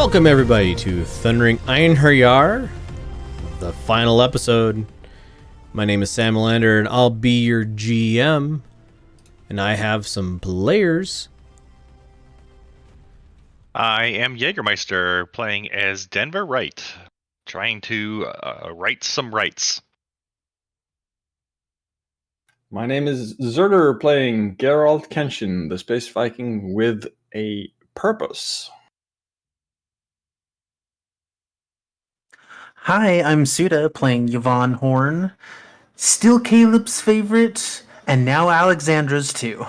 Welcome everybody to Thundering Einherjar, the final episode. My name is Sam Melander and I'll be your GM, and I have some players. I am Jägermeister, playing as Denver Wright, trying to right some rights. My name is Zerder, playing Geralt Kenshin, the Space Viking with a purpose. Hi, I'm Suda, playing Yvonne Horn. Still Caleb's favorite, and now Alexandra's too.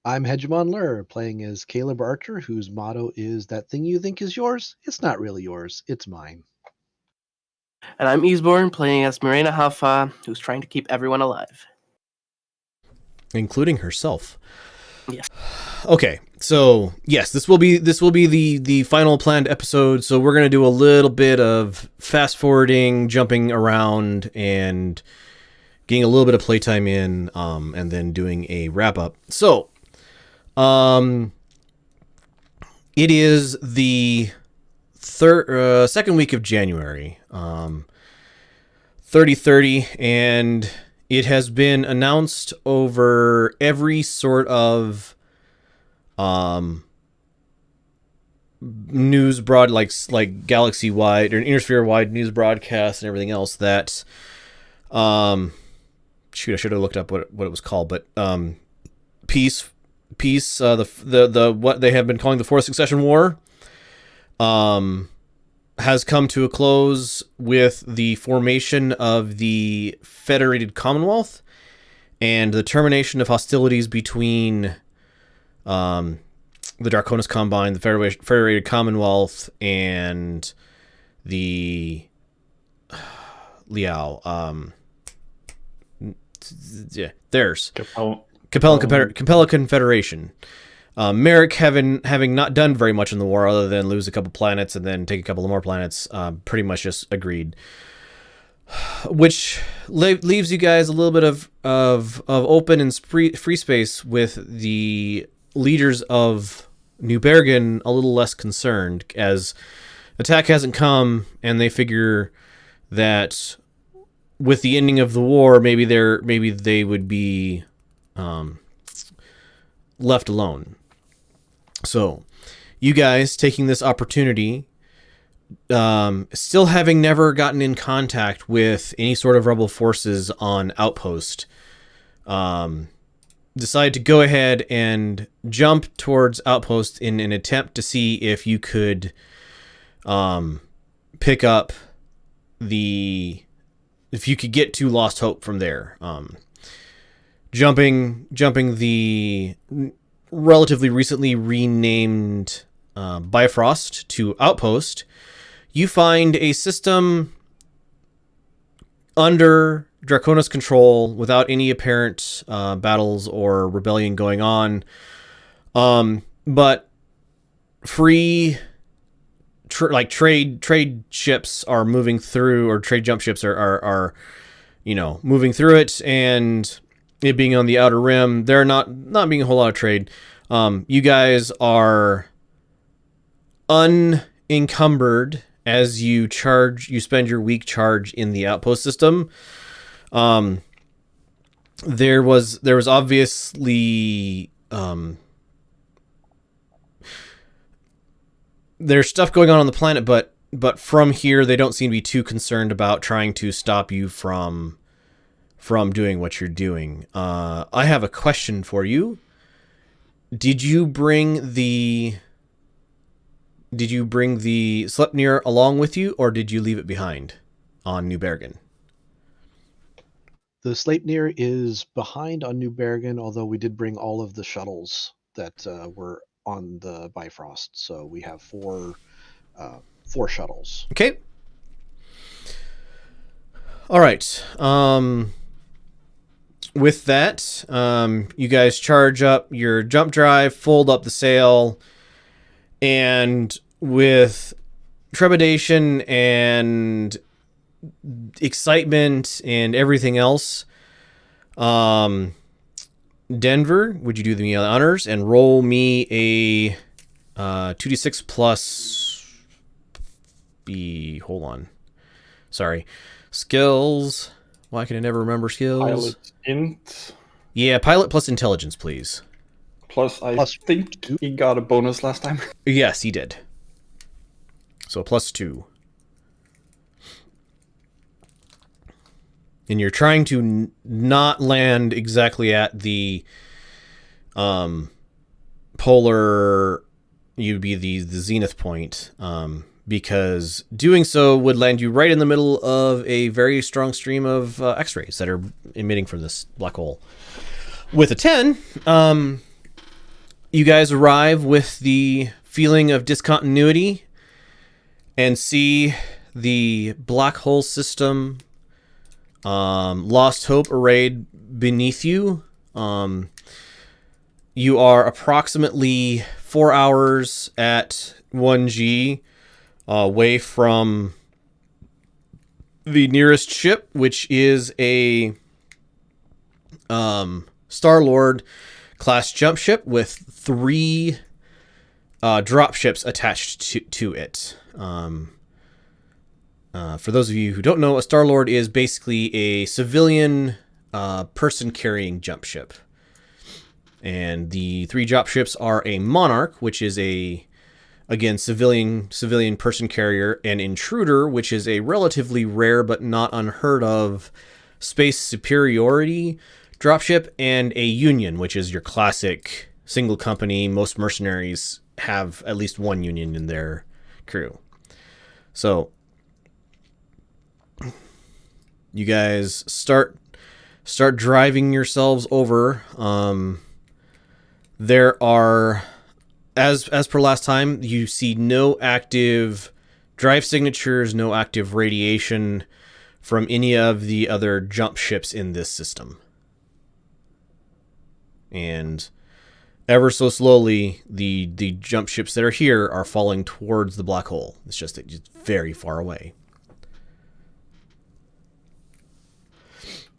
I'm Hegemon Lur, playing as Caleb Archer, whose motto is, "That thing you think is yours, it's not really yours, it's mine." And I'm Easeborn, playing as Mirena Haffa, who's trying to keep everyone alive. Including herself. Yes. Okay, so yes, this will be the final planned episode. So we're gonna do a little bit of fast forwarding, jumping around, and getting a little bit of playtime in, and then doing a wrap up. So, it is the second week of January, 30/30, and it has been announced over every sort of news broad, like galaxy wide or intersphere wide news broadcasts and everything else that I should have looked up what it was called, but peace the what they have been calling the Fourth Succession War has come to a close with the formation of the Federated Commonwealth and the termination of hostilities between the Draconis Combine, the Federated Commonwealth, and the Liao. Theirs. Capella Confederation. Merrick having not done very much in the war other than lose a couple planets and then take a couple of more planets, pretty much just agreed. Which leaves you guys a little bit of open and free space with the leaders of New Bergen a little less concerned, as attack hasn't come, and they figure that with the ending of the war, maybe they would be left alone. So, you guys taking this opportunity, still having never gotten in contact with any sort of rebel forces on Outpost, decide to go ahead and jump towards Outpost in an attempt to see if you could pick up if you could get to Lost Hope from there. Jumping the relatively recently renamed Bifrost to Outpost, you find a system under Draconis control without any apparent battles or rebellion going on, but free trade ships are moving through, or trade jump ships are moving through it, and it being on the outer rim, there not being a whole lot of trade. You guys are unencumbered as you spend your week charge in the outpost system. There was obviously there's stuff going on the planet, but from here they don't seem to be too concerned about trying to stop you from doing what you're doing. I have a question for you. Did you bring the Sleipnir along with you, or did you leave it behind on New Bergen? The Sleipnir is behind on New Bergen, although we did bring all of the shuttles that were on the Bifrost. So we have four shuttles. Okay. All right. With that, you guys charge up your jump drive, fold up the sail, and with trepidation and excitement and everything else, Denver, would you do me the honors and roll me 2d6 plus B. Hold on. Sorry. Skills. Why can I never remember skills? Pilot int. Yeah, pilot plus intelligence, please. Plus, I Plus think 2. he got a bonus last time. Yes, he did. So +2. And you're trying to not land exactly at the polar, you'd be the zenith point, because doing so would land you right in the middle of a very strong stream of X-rays that are emitting from this black hole. With a 10, you guys arrive with the feeling of discontinuity and see the black hole system, Lost Hope arrayed beneath you. You are approximately 4 hours at 1G away from the nearest ship, which is a Star-Lord class jump ship with 3 drop ships attached to it. For those of you who don't know, a Star-Lord is basically a civilian person-carrying jump ship. And the 3 drop ships are a Monarch, which is again, civilian person carrier, an Intruder, which is a relatively rare but not unheard of space superiority dropship, and a Union, which is your classic single company. Most mercenaries have at least one Union in their crew. So you guys start driving yourselves over. There are, as per last time, you see no active drive signatures, no active radiation from any of the other jump ships in this system. And ever so slowly, the jump ships that are here are falling towards the black hole. It's just very far away.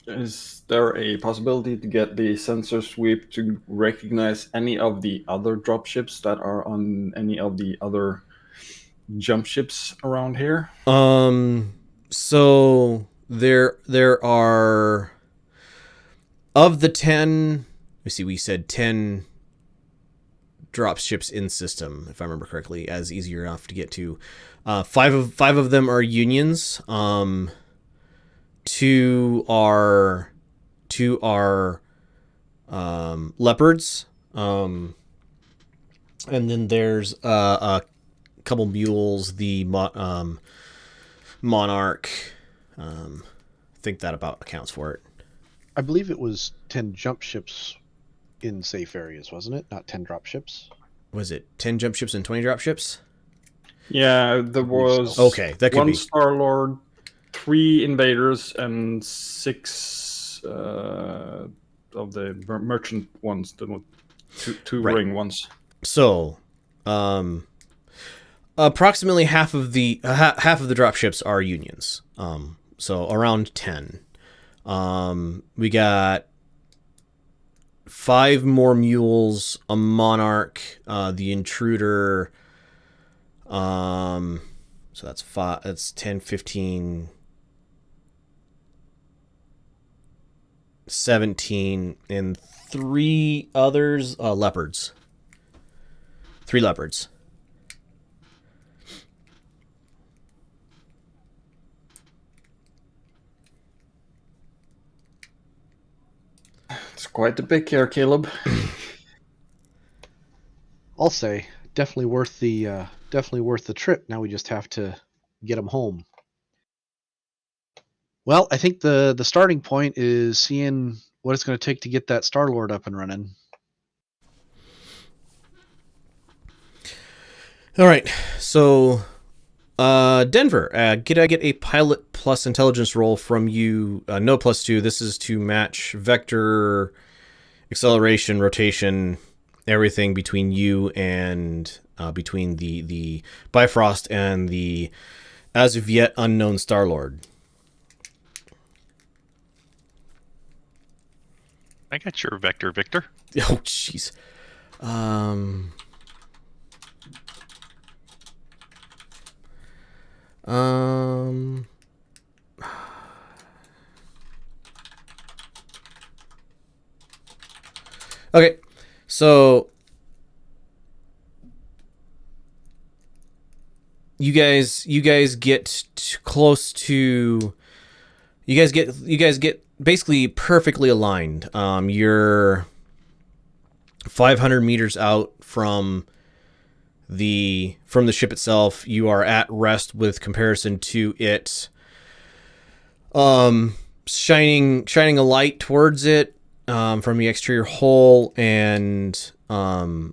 Is there a possibility to get the sensor sweep to recognize any of the other dropships that are on any of the other jump ships around here? So there are, of the 10, we said 10 drop ships in system, if I remember correctly, as easier enough to get to. 5 of them are Unions. 2 are Leopards. And then there's a couple mules, the Monarch. I think that about accounts for it. I believe it was 10 jump ships in safe areas, wasn't it? Not 10 drop ships. Was it 10 jump ships and 20 drop ships? Yeah, there was so. Okay, that could 1 be. Star-Lord, 3 invaders, and 6 of the merchant ones, the two Right. ring ones. So, approximately half of the drop ships are Unions. So around 10. We got 5 more mules, a Monarch, the Intruder. So that's 5. That's 10, 15, 17, and 3 others. Leopards. 3 leopards. It's quite a pick here, Caleb. I'll say definitely worth the trip. Now we just have to get them home. Well, I think the starting point is seeing what it's going to take to get that Star-Lord up and running. All right, so Denver, could I get a pilot plus intelligence roll from you? No +2. This is to match vector, acceleration, rotation, everything between you and between the Bifrost and the as of yet unknown Star-Lord. I got your vector, Victor. Oh, jeez. Okay, so you guys get close to. You guys get basically perfectly aligned. You're 500 meters out from the ship itself. You are at rest with comparison to it. Shining a light towards it from the exterior hull, and in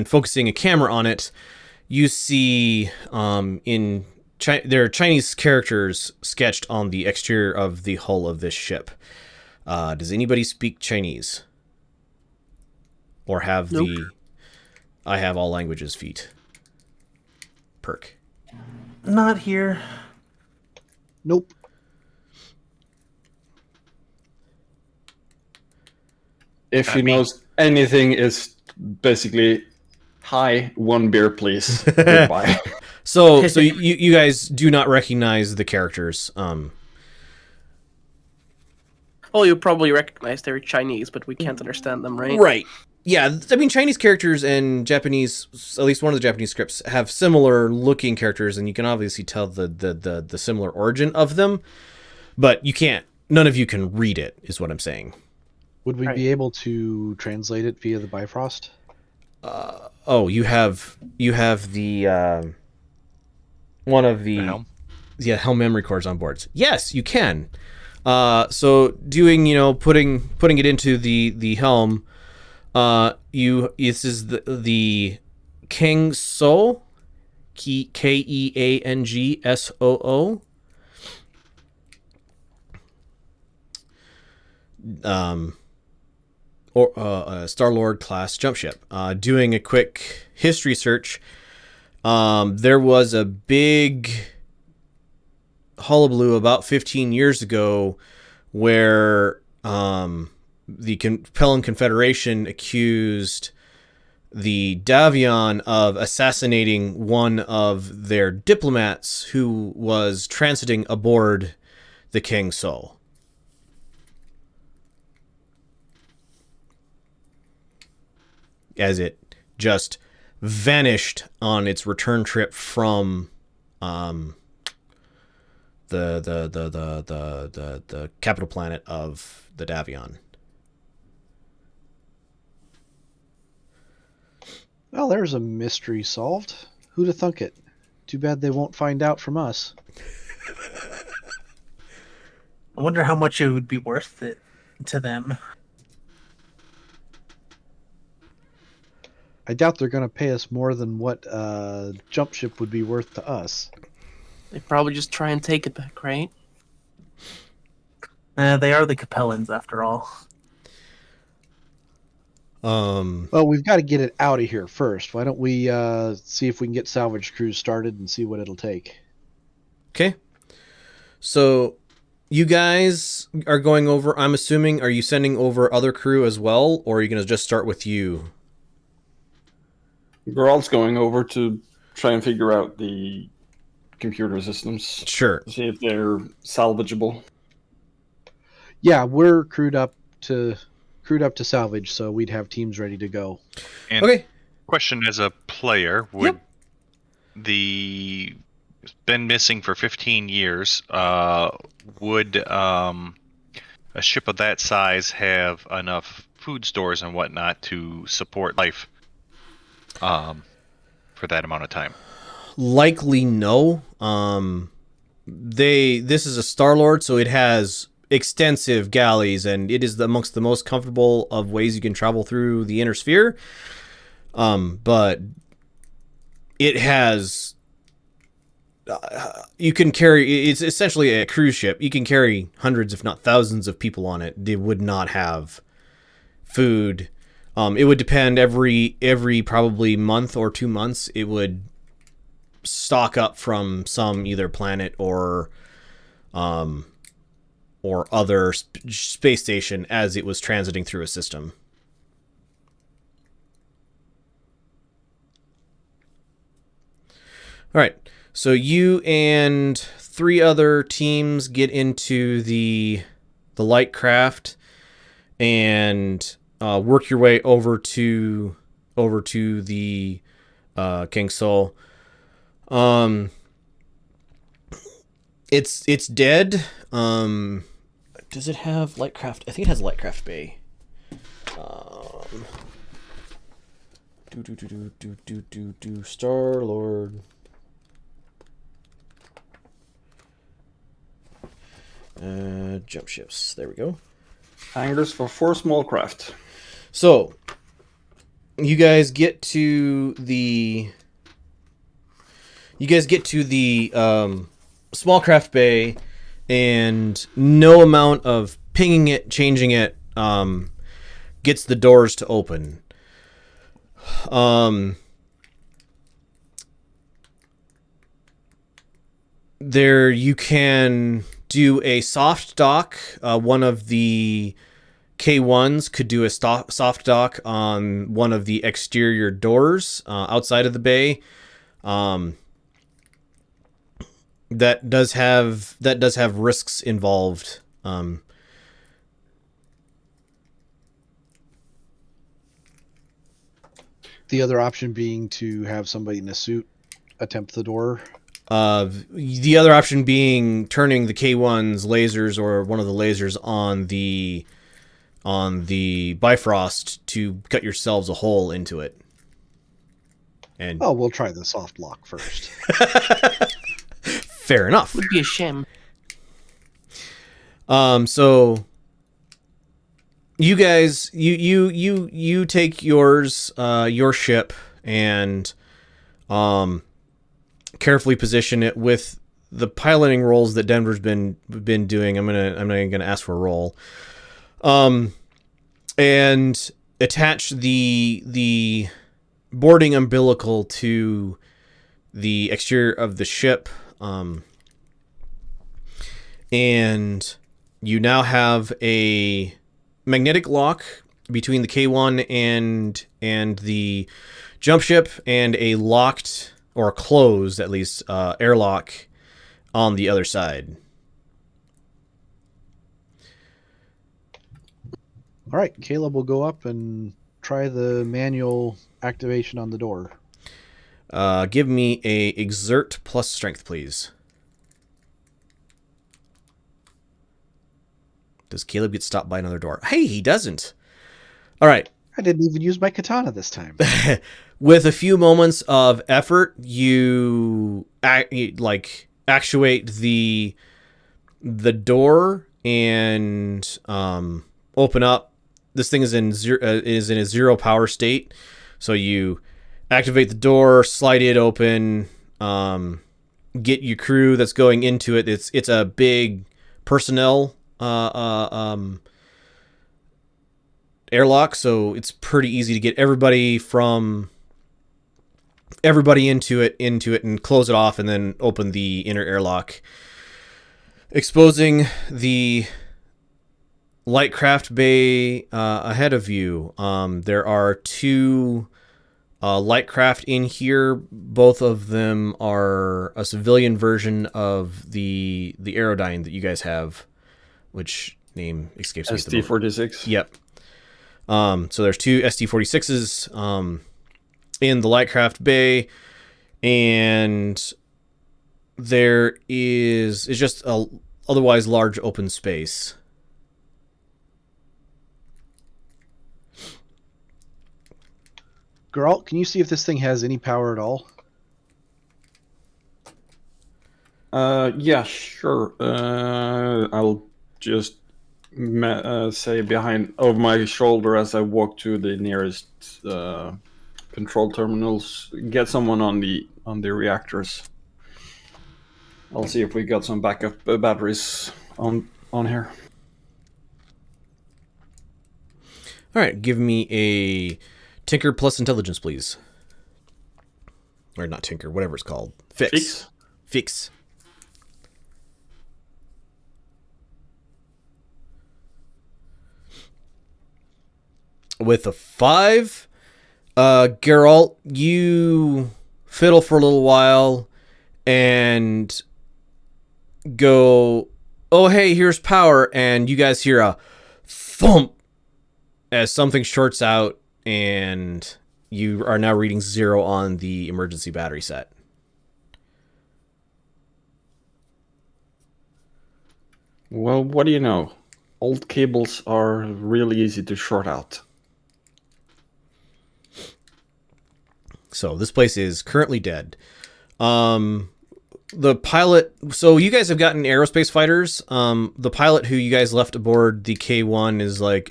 focusing a camera on it, you see there are Chinese characters sketched on the exterior of the hull of this ship. Does anybody speak Chinese? Or have Nope. I have all languages feat perk? Not here. Nope. If he mean- knows anything, is basically, hi, 1 beer, please. Goodbye. So you guys do not recognize the characters. Oh, you probably recognize they're Chinese, but we can't understand them, right? Right. Yeah, I mean, Chinese characters and Japanese, at least one of the Japanese scripts, have similar looking characters, and you can obviously tell the similar origin of them, but you can't, none of you can read it, is what I'm saying. Would we Right. be able to translate it via the Bifrost? Oh, you have the, one of the helm? helm memory cores on boards. Yes, you can. So doing, putting it into the helm, this is the King So, KEANGSOO. Or Star-Lord class jump ship. Doing a quick history search, there was a big hullabaloo about 15 years ago where the Pelham Confederation accused the Davion of assassinating one of their diplomats who was transiting aboard the King Soul. As it just vanished on its return trip from the capital planet of the Davion. Well, there's a mystery solved. Who'd have thunk it? Too bad they won't find out from us. I wonder how much it would be worth it to them. I doubt they're going to pay us more than what jump ship would be worth to us. They probably just try and take it back, right? They are the Capellans, after all. Well, we've got to get it out of here first. Why don't we see if we can get salvage crews started and see what it'll take? Okay. So you guys are going over, I'm assuming, are you sending over other crew as well, or are you going to just start with you? Geralt's going over to try and figure out the computer systems. Sure. See if they're salvageable. Yeah, we're crewed up to salvage, so we'd have teams ready to go. And Okay. question as a player, would Yep. the been missing for 15 years, would a ship of that size have enough food stores and whatnot to support life for that amount of time? Likely no. This is a Star-Lord, so it has extensive galleys, and it is amongst the most comfortable of ways you can travel through the inner sphere. But it has you can carry, it's essentially a cruise ship. You can carry hundreds, if not thousands, of people on it. They would not have food. It would depend every probably month or 2 months. It would stock up from some either planet or other space station as it was transiting through a system. All right. So you and 3 other teams get into the light craft and work your way over to the King Soul. It's dead. Does it have Lightcraft? I think it has Lightcraft Bay. Star Lord. Jump ships. There we go. Hangars for 4 small craft. So you guys get to the small craft bay, and no amount of pinging it, changing it, gets the doors to open. There you can do a soft dock. One of the K1s could do a soft dock on one of the exterior doors outside of the bay. That does have risks involved. The other option being to have somebody in a suit attempt the door. The other option being turning the K1's lasers or one of the lasers on the Bifrost to cut yourselves a hole into it. And we'll try the soft lock first. Fair enough. Would be a shame. So you guys, you take your ship and carefully position it with the piloting rolls that Denver's been doing. I'm gonna ask for a roll. And attach the boarding umbilical to the exterior of the ship. And you now have a magnetic lock between the K1 and the jump ship, and a locked, or closed at least, airlock on the other side. All right, Caleb will go up and try the manual activation on the door. Give me a exert plus strength, please. Does Caleb get stopped by another door? Hey, he doesn't. All right. I didn't even use my katana this time. With a few moments of effort, you actuate the door and open up. This thing is in a 0 power state, so you activate the door, slide it open, get your crew that's going into it. It's a big personnel airlock, so it's pretty easy to get everybody into it and close it off, and then open the inner airlock, exposing the Lightcraft Bay ahead of you. There are 2 Lightcraft in here. Both of them are a civilian version of the Aerodyne that you guys have, which name escapes me. ST-46. Yep. So there's 2 ST-46s in the Lightcraft Bay, and there is just a otherwise large open space. Geralt, can you see if this thing has any power at all? Yeah, sure. I'll just say behind over my shoulder as I walk to the nearest control terminals, get someone on the reactors. I'll see if we got some backup batteries on here. All right, give me a Tinker plus Intelligence, please. Or not Tinker, whatever it's called. Fix. With a 5, Geralt, you fiddle for a little while. and go, "Oh, hey, here's power," and you guys hear a thump as something shorts out, and you are now reading 0 on the emergency battery set. Well, what do you know? Old cables are really easy to short out. So this place is currently dead. The pilot, so you guys have gotten aerospace fighters. The pilot who you guys left aboard the K1 is like,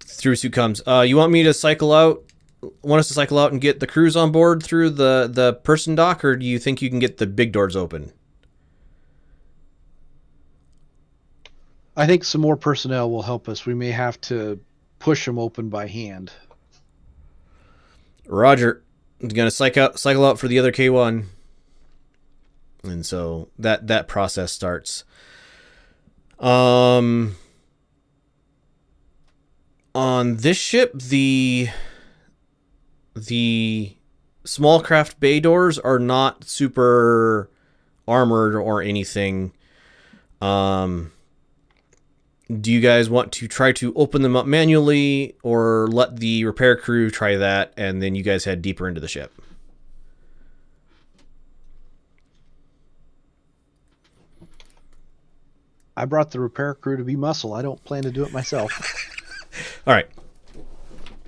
through suit comes, you want me to cycle out? Want us to cycle out and get the crews on board through the person dock, or do you think you can get the big doors open? I think some more personnel will help us. We may have to push them open by hand. Roger. I'm gonna cycle out for the other K1. And so that process starts. On this ship, the small craft bay doors are not super armored or anything. Do you guys want to try to open them up manually, or let the repair crew try that, and then you guys head deeper into the ship? I brought the repair crew to be muscle. I don't plan to do it myself. All right.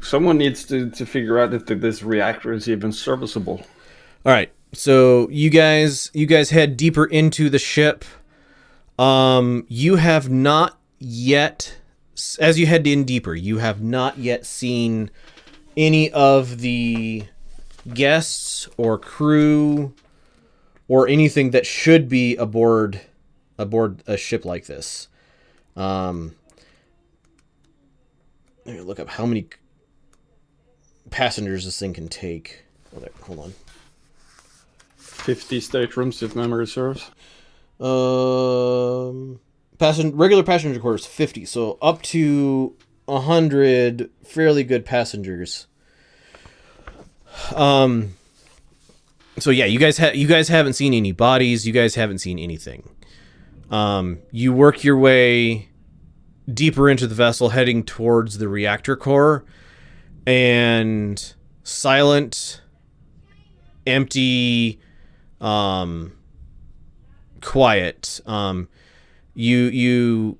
Someone needs to figure out if this reactor is even serviceable. All right. So you guys head deeper into the ship. You have not yet, as you head in deeper, you have not yet seen any of the guests or crew or anything that should be aboard a ship like this. Let me look up how many passengers this thing can take. Hold on. 50 staterooms, if memory serves. Regular passenger quarters 50, so up to 100 fairly good passengers. So yeah, you guys haven't seen any bodies. You guys haven't seen anything. You work your way deeper into the vessel, heading towards the reactor core, and silent, empty, quiet. You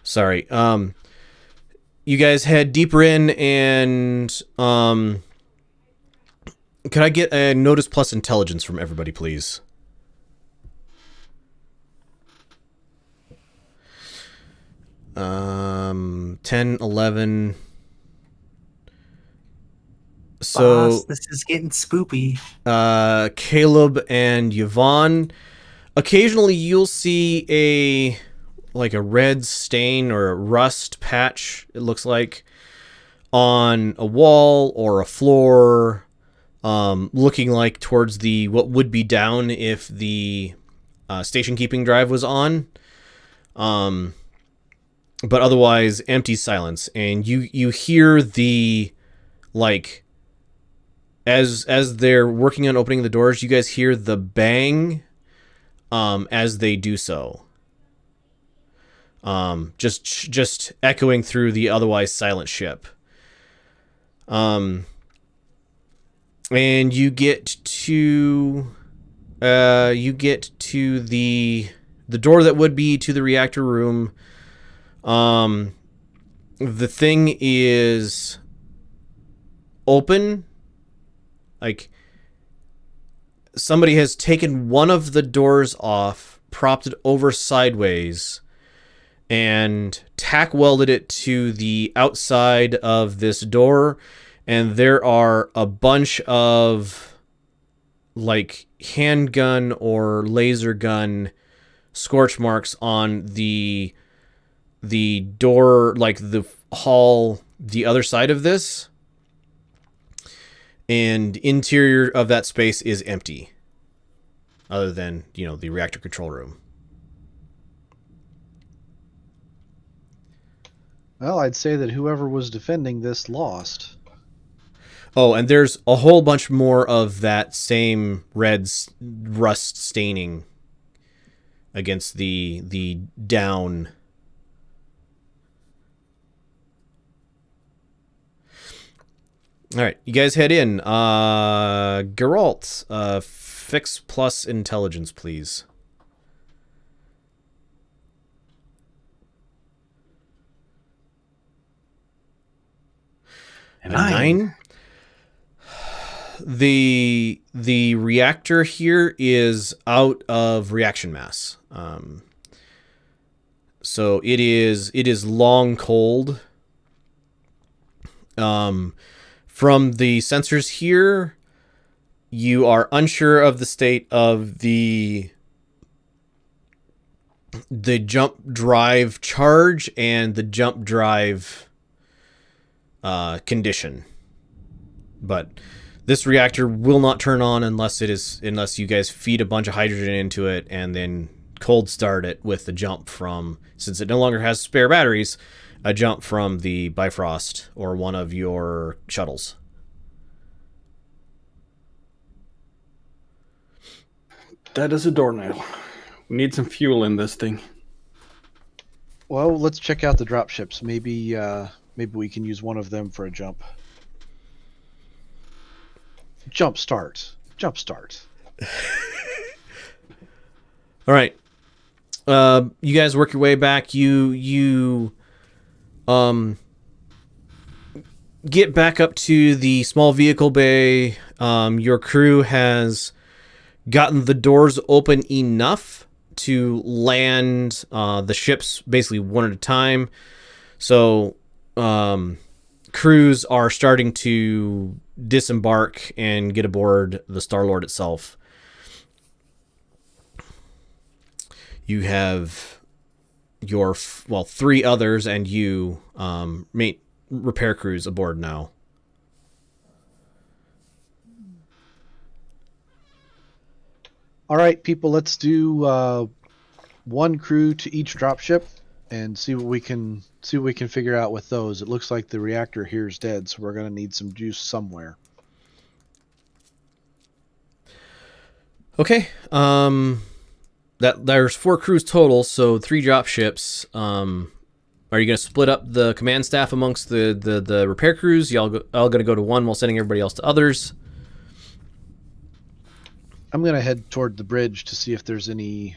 Sorry. You guys head deeper in, and could I get a notice plus intelligence from everybody, please? Um, 10, 11. So Boss, this is getting spoopy. Caleb and Yvonne, occasionally you'll see a red stain or a rust patch, it looks like, on a wall or a floor, looking like towards what would be down if the station keeping drive was on. But otherwise empty silence, and you hear the, like, as they're working on opening the doors, you guys hear the bang as they do so. Just echoing through the otherwise silent ship. And you get to the door that would be to the reactor room. The thing is open. Like, somebody has taken one of the doors off, propped it over sideways, and tack welded it to the outside of this door, and there are a bunch of, like, handgun or laser gun scorch marks on the door, like the hall, the other side of this, and interior of that space is empty, other than, the reactor control room. Well, I'd say that whoever was defending this lost. Oh, and there's a whole bunch more of that same rust staining against the down. All right, you guys head in. Geralt, fix plus intelligence, please. A 9? The reactor here is out of reaction mass. So it is long cold. From the sensors here, you are unsure of the state of the jump drive charge and the jump drive condition. But this reactor will not turn on unless you guys feed a bunch of hydrogen into it and then cold start it with the jump from, since it no longer has spare batteries, a jump from the Bifrost or one of your shuttles. That is a doornail. We need some fuel in this thing. Well, let's check out the dropships. Maybe we can use one of them for a jump. Jump start. All right. You guys work your way back. You get back up to the small vehicle bay. Your crew has gotten the doors open enough to land the ships basically one at a time. So crews are starting to disembark and get aboard the Star-Lord itself. You have your three others and you repair crews aboard now. All right, people, let's do one crew to each dropship and see what we can figure out with those. It looks like the reactor here is dead, so we're going to need some juice somewhere. Okay. That there's 4 crews total, so 3 dropships. Are you going to split up the command staff amongst the repair crews? Y'all going to go to one while sending everybody else to others? I'm going to head toward the bridge to see if there's any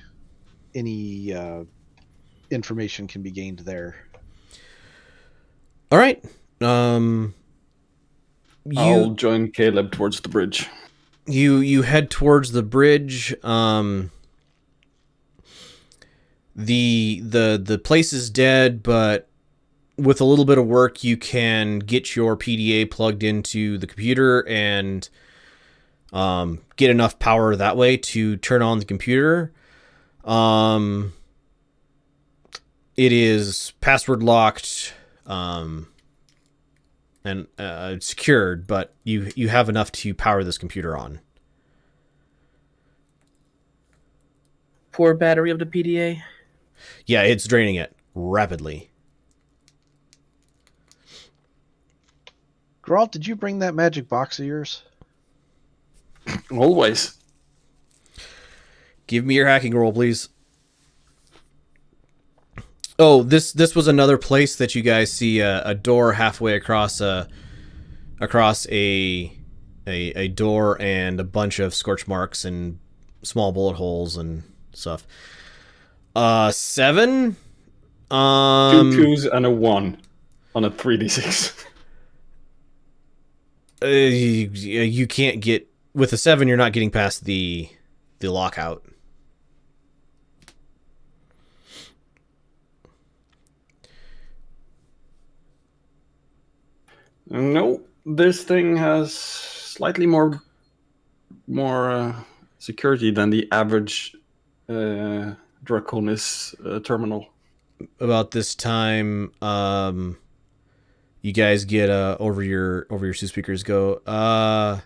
information can be gained there. All right. I'll join Caleb towards the bridge. You head towards the bridge. The place is dead, but with a little bit of work, you can get your PDA plugged into the computer and get enough power that way to turn on the computer. It is password locked and secured, but you have enough to power this computer on. Poor battery of the PDA. Yeah, it's draining it rapidly. Geralt, did you bring that magic box of yours? Always. Give me your hacking roll, please. Oh, this was another place that you guys see a door halfway across a door and a bunch of scorch marks and small bullet holes and stuff. 7. 2 2s and a 1 on a 3d6. You can't get with a 7. You're not getting past the lockout. No, this thing has slightly more security than the average Draconis terminal. About this time, you guys get over your suit speakers. Go,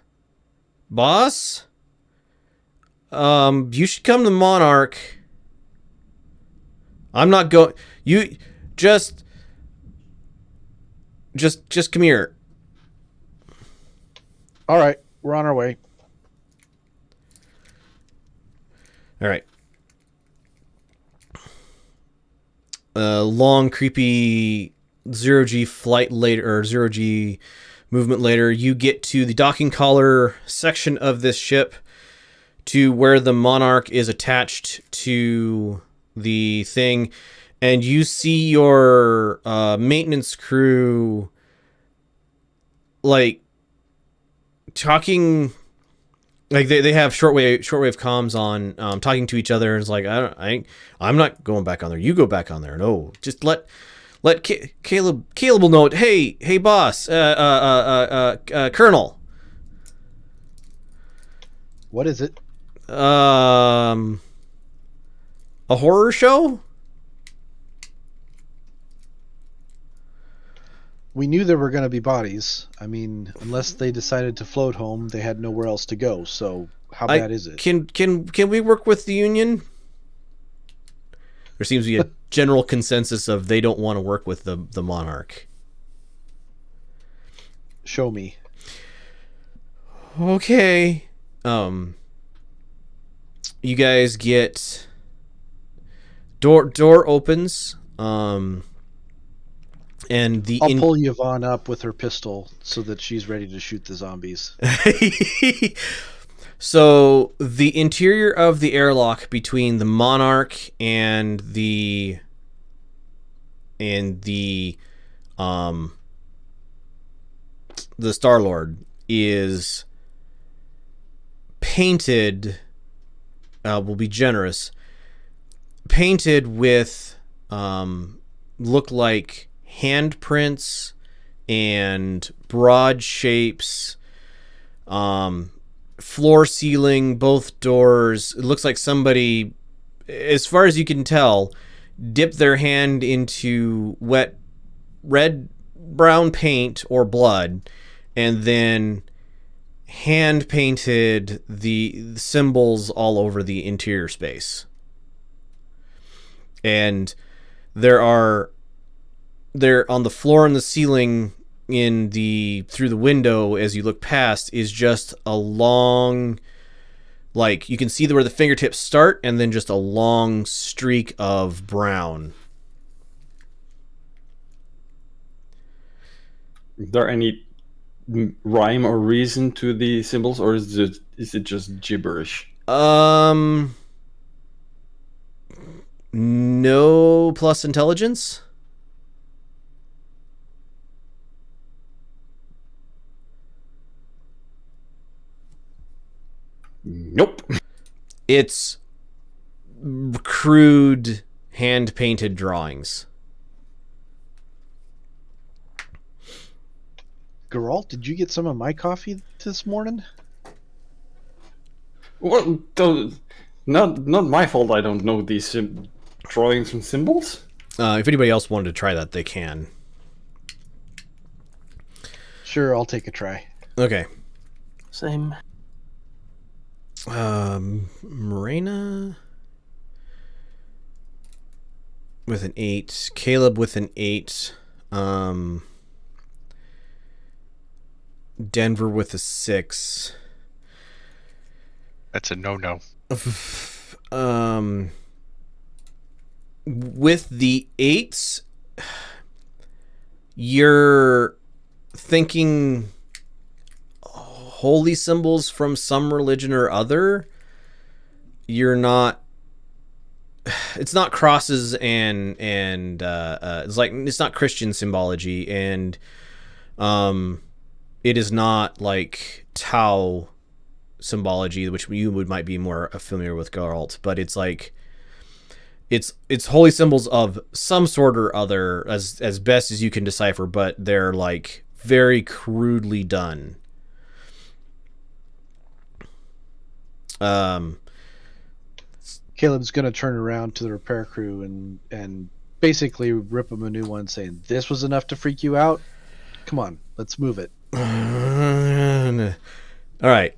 boss. You should come to Monarch. I'm not going. You just just come here. All right, we're on our way. All right. Long, creepy 0G flight later, or 0G movement later, you get to the docking collar section of this ship, to where the Monarch is attached to the thing, and you see your maintenance crew like talking, like they have shortwave comms on, talking to each other. It's like, I'm not going back on there. You go back on there. No, just let Caleb will know it. Hey boss, Colonel. What is it? A horror show? We knew there were going to be bodies. I mean, unless they decided to float home, they had nowhere else to go. So how bad is it? Can we work with the union? There seems to be a general consensus of they don't want to work with the Monarch. Show me. Okay. You guys get door opens. And I'll pull Yvonne up with her pistol so that she's ready to shoot the zombies. So the interior of the airlock between the Monarch and the Star-Lord is painted, will be generous, painted with look like handprints and broad shapes, floor, ceiling, both doors. It looks like somebody, as far as you can tell, dipped their hand into wet red brown paint or blood and then hand painted the symbols all over the interior space. And there on the floor and the ceiling through the window as you look past is just a long, like, you can see where the fingertips start and then just a long streak of brown. Is there any rhyme or reason to the symbols, or is it just gibberish? No plus intelligence. Nope. It's crude hand-painted drawings. Geralt, did you get some of my coffee this morning? Well, not my fault. I don't know these drawings and symbols. If anybody else wanted to try that, they can. Sure, I'll take a try. Okay. Same. Morena with an 8, Caleb with an 8, Denver with a 6. That's a no-no. With the 8s, you're thinking holy symbols from some religion or other. You're not. It's not crosses and it's not Christian symbology, and it is not like Tau symbology, which you might be more familiar with, Geralt, but it's like it's holy symbols of some sort or other, as best as you can decipher, but they're like very crudely done. Caleb's gonna turn around to the repair crew and basically rip him a new one, saying, "This was enough to freak you out? Come on, let's move it." All right.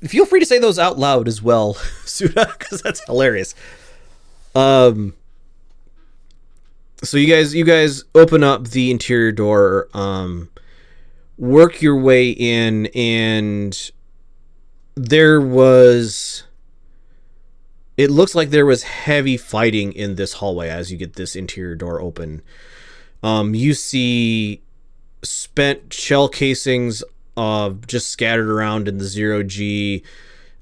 Feel free to say those out loud as well, Suda, because that's hilarious. So you guys open up the interior door, work your way in, and it looks like there was heavy fighting in this hallway as you get this interior door open. You see spent shell casings just scattered around in the 0G,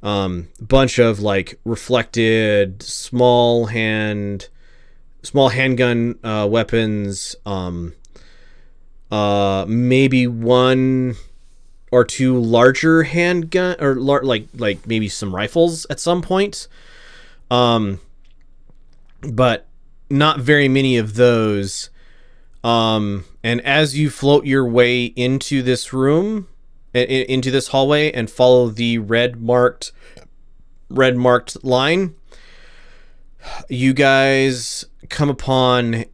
bunch of like reflected small handgun weapons, maybe one or two larger handgun or like maybe some rifles at some point, but not very many of those. And as you float your way into this room, into this hallway, and follow the red marked line, you guys come upon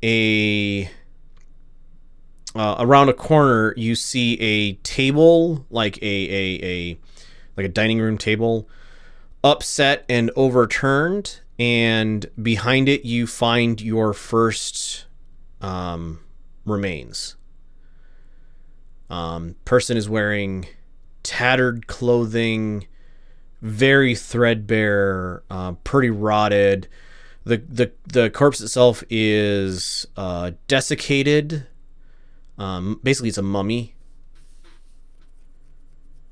around a corner. You see a table, like a dining room table, upset and overturned, and behind it you find your first remains. Person is wearing tattered clothing, very threadbare, pretty rotted. The corpse itself is desiccated. Basically, it's a mummy.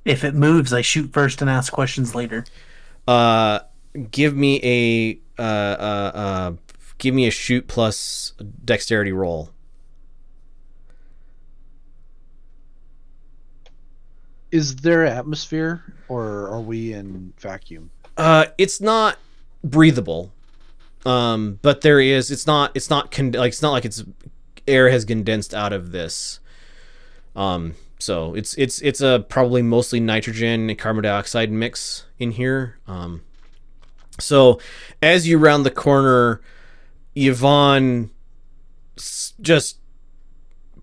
If it moves, I shoot first and ask questions later. Give me a shoot plus dexterity roll. Is there atmosphere, or are we in vacuum? It's not breathable. But there is. It's not like it's air has condensed out of this. So it's a probably mostly nitrogen and carbon dioxide mix in here. So as you round the corner, Yvonne just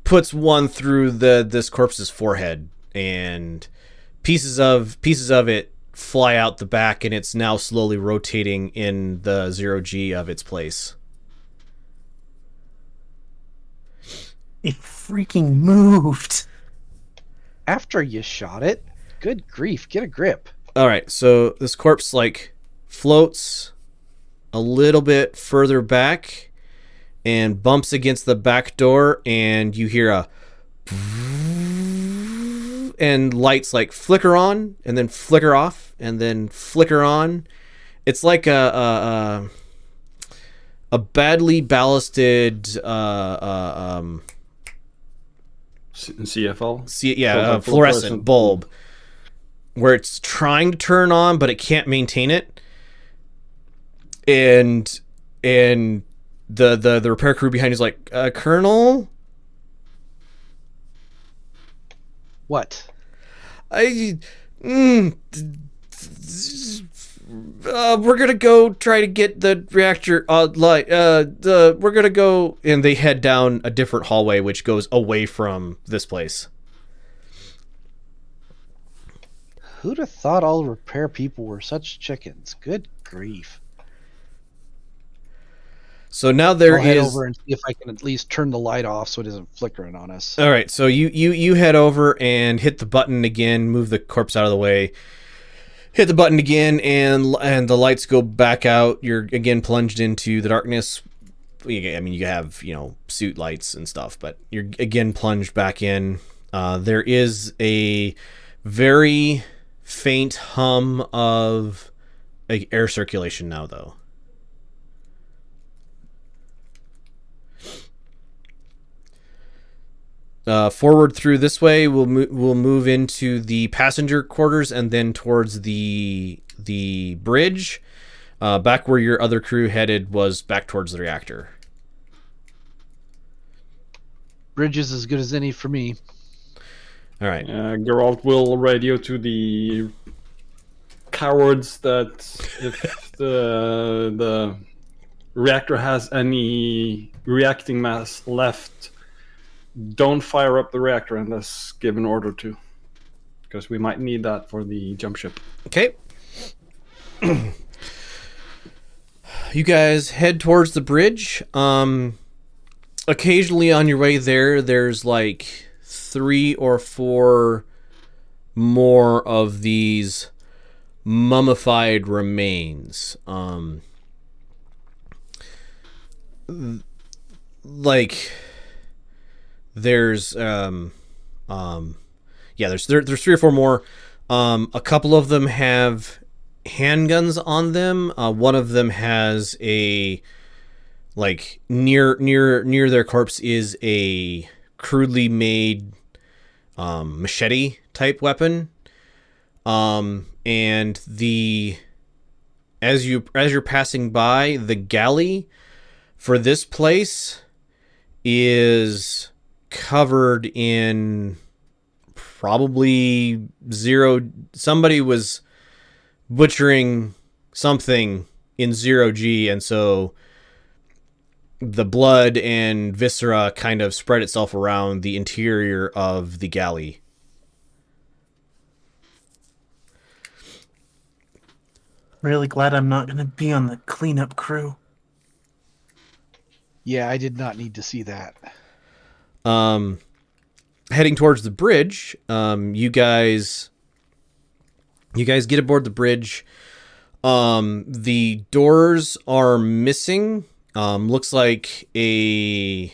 puts one through this corpse's forehead, and pieces of it fly out the back, and it's now slowly rotating in the 0G of its place. It freaking moved. After you shot it? Good grief, get a grip. All right, so this corpse like floats a little bit further back and bumps against the back door, and you hear a and lights like flicker on and then flicker off and then flicker on. It's like a badly ballasted CFL. Fluorescent bulb, where it's trying to turn on but it can't maintain it, and the repair crew behind you is like, Colonel, What? we're gonna go try to get the reactor we're gonna go, and they head down a different hallway which goes away from this place. Who'd have thought all repair people were such chickens? Good grief. So now I'll there head is over and see if I can at least turn the light off so it isn't flickering on us. all right, so you head over and hit the button again, move the corpse out of the way, hit the button again, and the lights go back out. You're again plunged into the darkness. I mean, you have, suit lights and stuff, but you're again plunged back in. There is a very faint hum of air circulation now, though. Forward through this way, we'll move into the passenger quarters and then towards the bridge. Back where your other crew headed was back towards the reactor. Bridge is as good as any for me. All right. Geralt will radio to the cowards that if the reactor has any reacting mass left, don't fire up the reactor unless given order to, because we might need that for the jump ship. Okay. You guys head towards the bridge. occasionally on your way there, there's like 3 or 4 more of these mummified remains. Like there's there's 3 or 4 more. A couple of them have handguns on them. One of them has a like near their corpse is a crudely made machete type weapon. And as you're passing by, the galley for this place is covered in probably somebody was butchering something in 0G, and so the blood and viscera kind of spread itself around the interior of the galley. Really glad I'm not going to be on the cleanup crew. Yeah, I did not need to see that. Heading towards the bridge, you guys get aboard the bridge. The doors are missing. Looks like either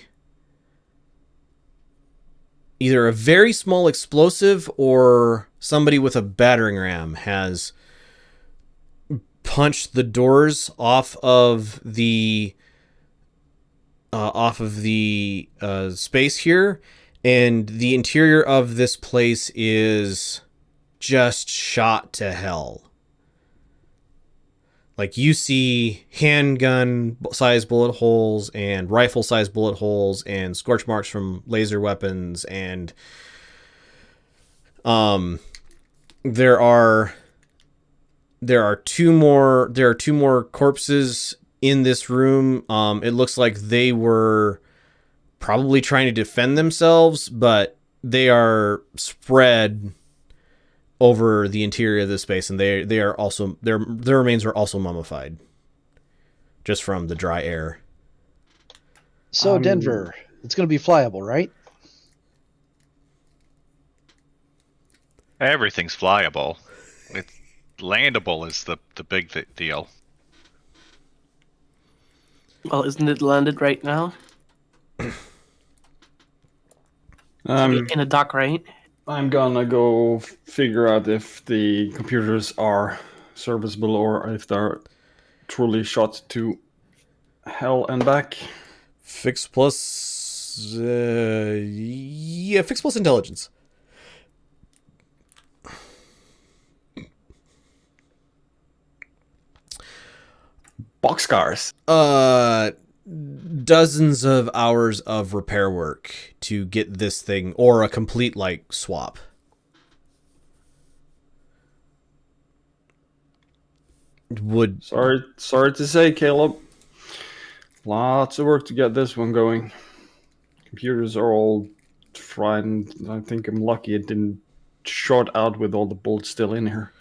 a very small explosive or somebody with a battering ram has punched the doors off of the space here, and the interior of this place is just shot to hell. Like, you see handgun size bullet holes and rifle size bullet holes and scorch marks from laser weapons, and there are 2 more corpses in this room. It looks like they were probably trying to defend themselves, but they are spread over the interior of this space, and they are also their remains are also mummified, just from the dry air. So Denver, it's going to be flyable, right? Everything's flyable. It's landable is the big deal. Well, isn't it landed right now? In a dock, right? I'm gonna go figure out if the computers are serviceable or if they're truly shot to hell and back. Fix plus, fix plus intelligence. Boxcars. Dozens of hours of repair work to get this thing, or a complete like swap. Would Sorry to say, Caleb. Lots of work to get this one going. Computers are all fried, and I think I'm lucky it didn't short out with all the bullets still in here.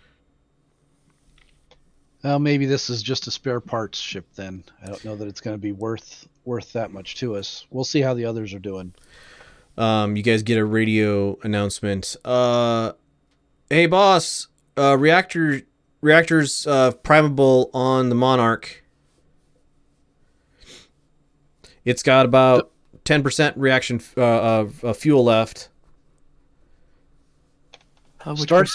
Well, maybe this is just a spare parts ship then. I don't know that it's going to be worth that much to us. We'll see how the others are doing. you guys get a radio announcement. Hey boss, reactors primable on the Monarch. It's got about 10% reaction fuel left. Start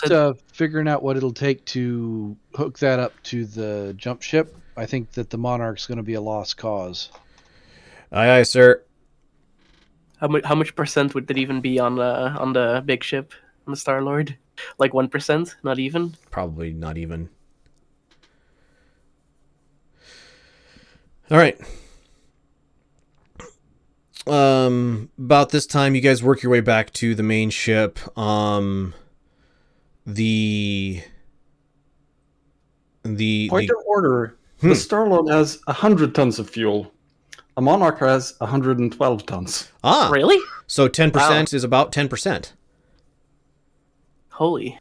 figuring out what it'll take to hook that up to the jump ship. I think that the Monarch's going to be a lost cause. Aye, sir. How much percent would that even be on the big ship, on the Star-Lord? Like 1%? Not even? Probably not even. All right. About this time, you guys work your way back to the main ship. The Point of order. The Star-Lord has 100 tons of fuel. A Monarch has 112 tons. Ah, Really? So 10% Wow. is about 10%. Holy.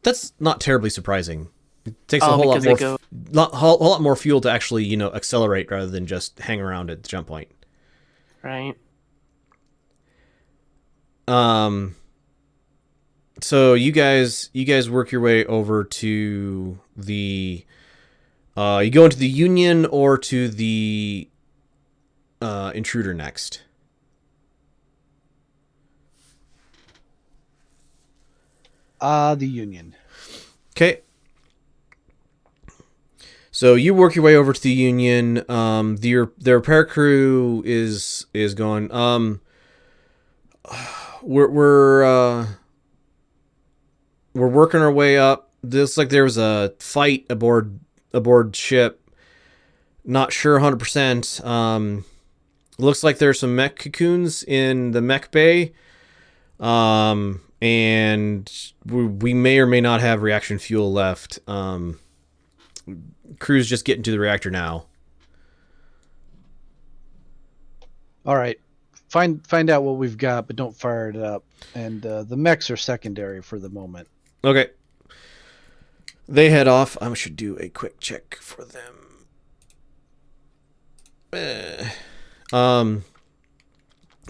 That's not terribly surprising. It takes a Oh, whole lot because more, they whole lot more fuel to actually, accelerate rather than just hang around at the jump point. Right. So you guys work your way over to the you go into the Union or to the Intruder next. The Union. Okay. So you work your way over to the Union. The repair crew is going. We're working our way up. This like there was a fight aboard ship. Not sure 100%. Looks like there's some mech cocoons in the mech bay. And we may or may not have reaction fuel left. Crew's just getting to the reactor now. All right. Find out what we've got, but don't fire it up. And the mechs are secondary for the moment. Okay. They head off. I should do a quick check for them.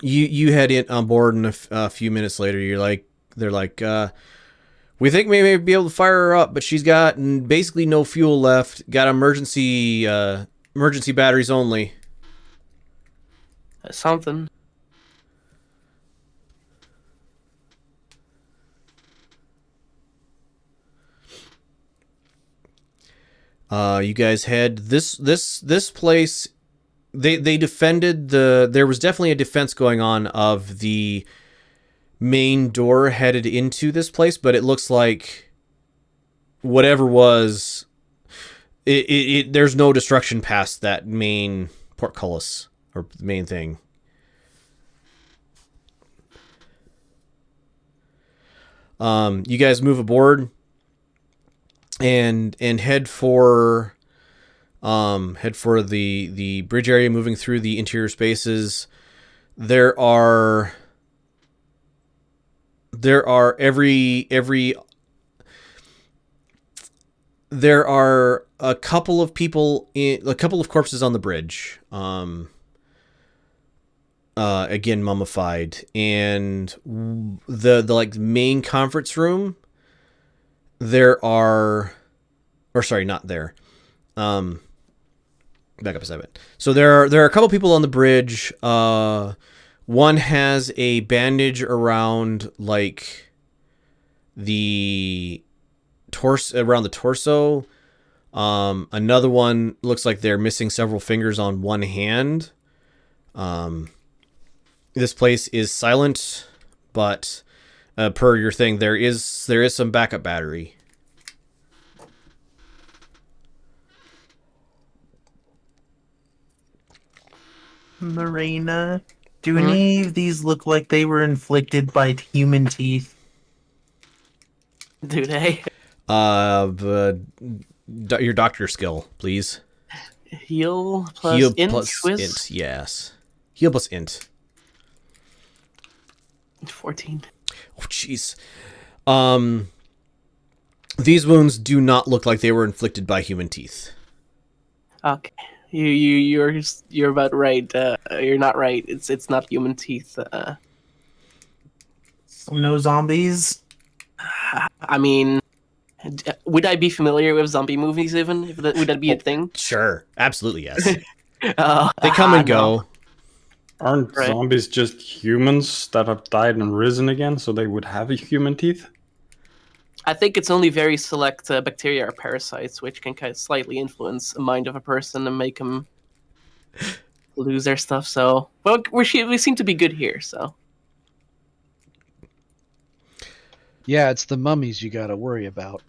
You head in on board, and a few minutes later, they're like, we think we may be able to fire her up, but she's got basically no fuel left. Got emergency batteries only. That's something. You guys head this place. They defended there was definitely a defense going on of the main door headed into this place, but it looks like whatever was there's no destruction past that main portcullis or the main thing. You guys move aboard and head for the bridge area, moving through the interior spaces. There are a couple of people a couple of corpses on the bridge. Again mummified, and the like main conference room. There are, or sorry, not there. Back up a second. So there are a couple people on the bridge. One has a bandage around like the torso. Another one looks like they're missing several fingers on one hand. This place is silent, but per your thing, there is some backup battery. Marina, do any of these look like they were inflicted by human teeth? Do they? Your doctor skill, please. Heal plus int, Swiss? Int, yes. Heal plus int. 14. Oh, jeez. These wounds do not look like they were inflicted by human teeth. Okay. You're about right. You're not right. It's not human teeth. No zombies? I mean, would I be familiar with zombie movies even? Would that be a thing? Sure. Absolutely, yes. They come and go. Aren't zombies just humans that have died and risen again, so they would have human teeth? I think it's only very select bacteria or parasites which can kind of slightly influence the mind of a person and make them lose their stuff. So, well, we seem to be good here. So, Yeah, it's the mummies you got to worry about.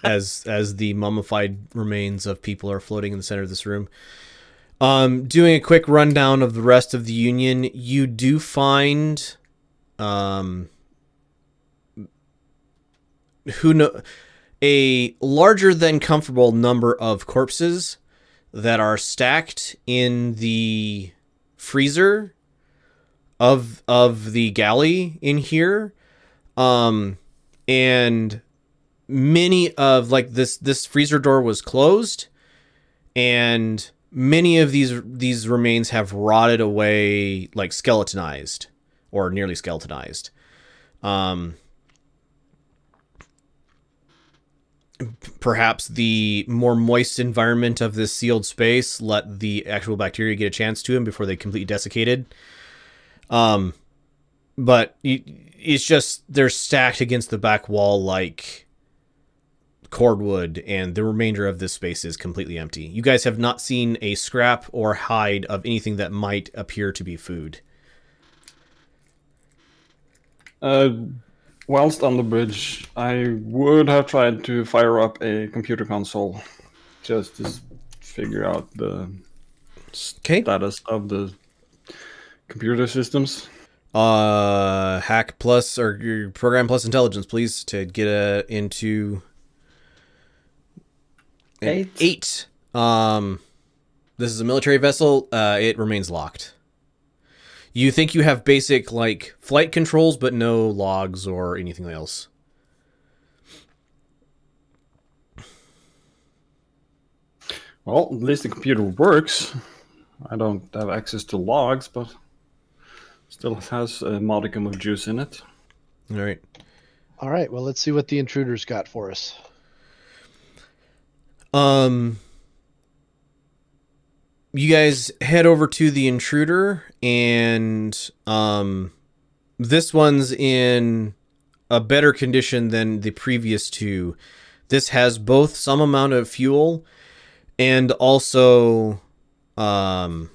as the mummified remains of people are floating in the center of this room. Doing a quick rundown of the rest of the Union, you do find a larger than comfortable number of corpses that are stacked in the freezer of the galley in here. And many of like this freezer door was closed, and many of these remains have rotted away, like skeletonized or nearly skeletonized. Perhaps the more moist environment of this sealed space let the actual bacteria get a chance to them before they completely desiccated. But it's just they're stacked against the back wall like cordwood, and the remainder of this space is completely empty. You guys have not seen a scrap or hide of anything that might appear to be food. Whilst on the bridge, I would have tried to fire up a computer console just to figure out the status of the computer systems. Hack plus or your program plus intelligence, please, to get into 8. 8. This is a military vessel. It remains locked. You think you have basic like flight controls, but no logs or anything else. Well, at least the computer works. I don't have access to logs, but still has a modicum of juice in it. All right. All right. Well, let's see what the intruders got for us. You guys head over to the intruder, and this one's in a better condition than the previous two. This has both some amount of fuel and also the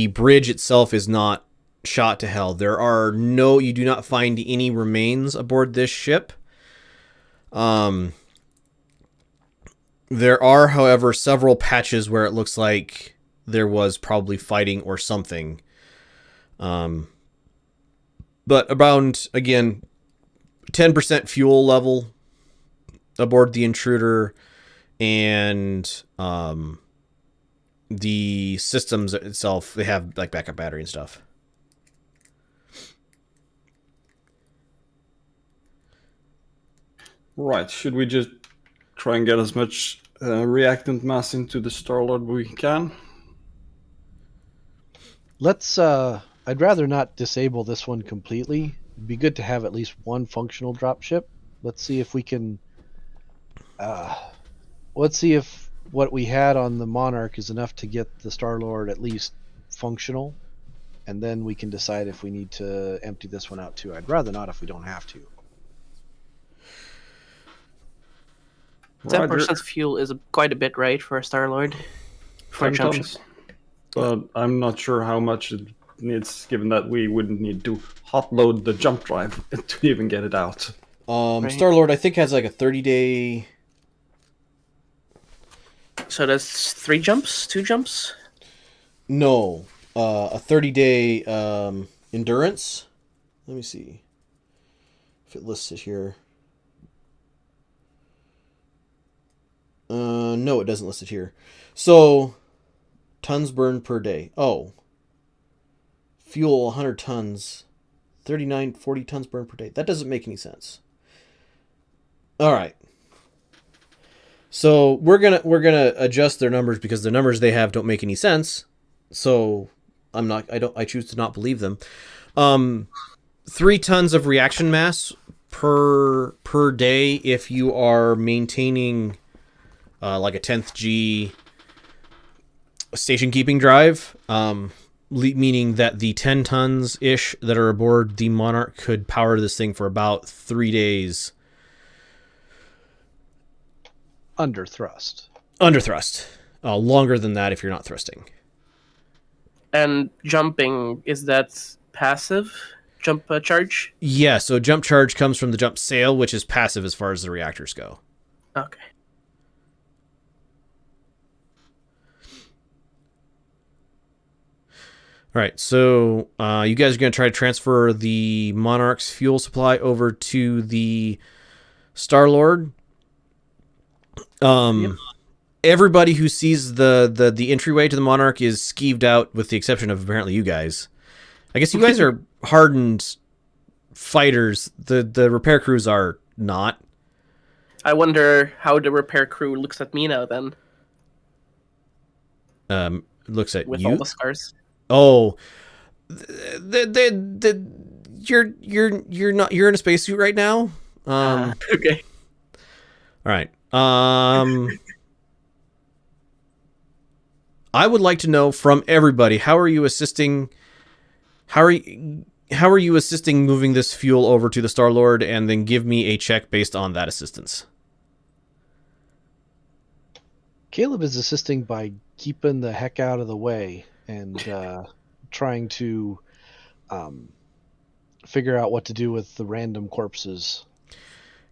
bridge itself is not shot to hell. You do not find any remains aboard this ship. There are, however, several patches where it looks like there was probably fighting or something. But around, again, 10% fuel level aboard the intruder, and the systems itself, they have like backup battery and stuff. Right, should we just try and get as much reactant mass into the Starlord we can? Let's. I'd rather not disable this one completely. It'd be good to have at least one functional dropship. Let's see if we can. Let's see if what we had on the Monarch is enough to get the Starlord at least functional, and then we can decide if we need to empty this one out too. I'd rather not if we don't have to. 10% fuel is quite a bit, right, for a Starlord? For a jump ship. But I'm not sure how much it needs, given that we wouldn't need to hot load the jump drive to even get it out. Right. Starlord, I think, has like a 30-day... So that's 3 jumps? 2 jumps? No. A 30-day endurance. Let me see if it lists it here. No, it doesn't list it here. So, tons burned per day. Oh. Fuel, 100 tons. 40 tons burned per day. That doesn't make any sense. All right. So, we're gonna adjust their numbers because the numbers they have don't make any sense. So, I choose to not believe them. 3 tons of reaction mass per day if you are maintaining like a 10th G station keeping drive, meaning that the 10 tons ish that are aboard the Monarch could power this thing for about 3 days. Under thrust. Longer than that if you're not thrusting. And jumping, is that passive? Jump charge? Yeah, so jump charge comes from the jump sail, which is passive as far as the reactors go. Okay. All right, so you guys are going to try to transfer the Monarch's fuel supply over to the Starlord. Yep. Everybody who sees the entryway to the Monarch is skeeved out, with the exception of apparently you guys. I guess you guys are hardened fighters. The repair crews are not. I wonder how the repair crew looks at me now then. looks at with you. all the scars. Oh, you're in a spacesuit right now. Okay. All right. I would like to know from everybody, how are you assisting moving this fuel over to the Star-Lord, and then give me a check based on that assistance. Caleb is assisting by keeping the heck out of the way and trying to figure out what to do with the random corpses.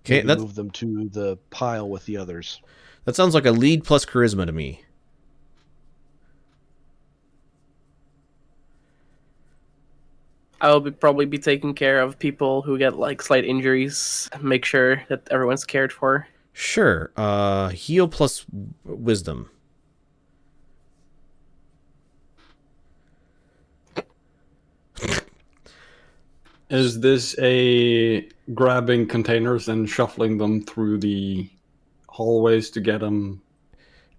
Okay, Maybe move them to the pile with the others. That sounds like a lead plus charisma to me. I'll probably be taking care of people who get like slight injuries. Make sure that everyone's cared for. Sure. Heal plus wisdom. Is this a grabbing containers and shuffling them through the hallways to get them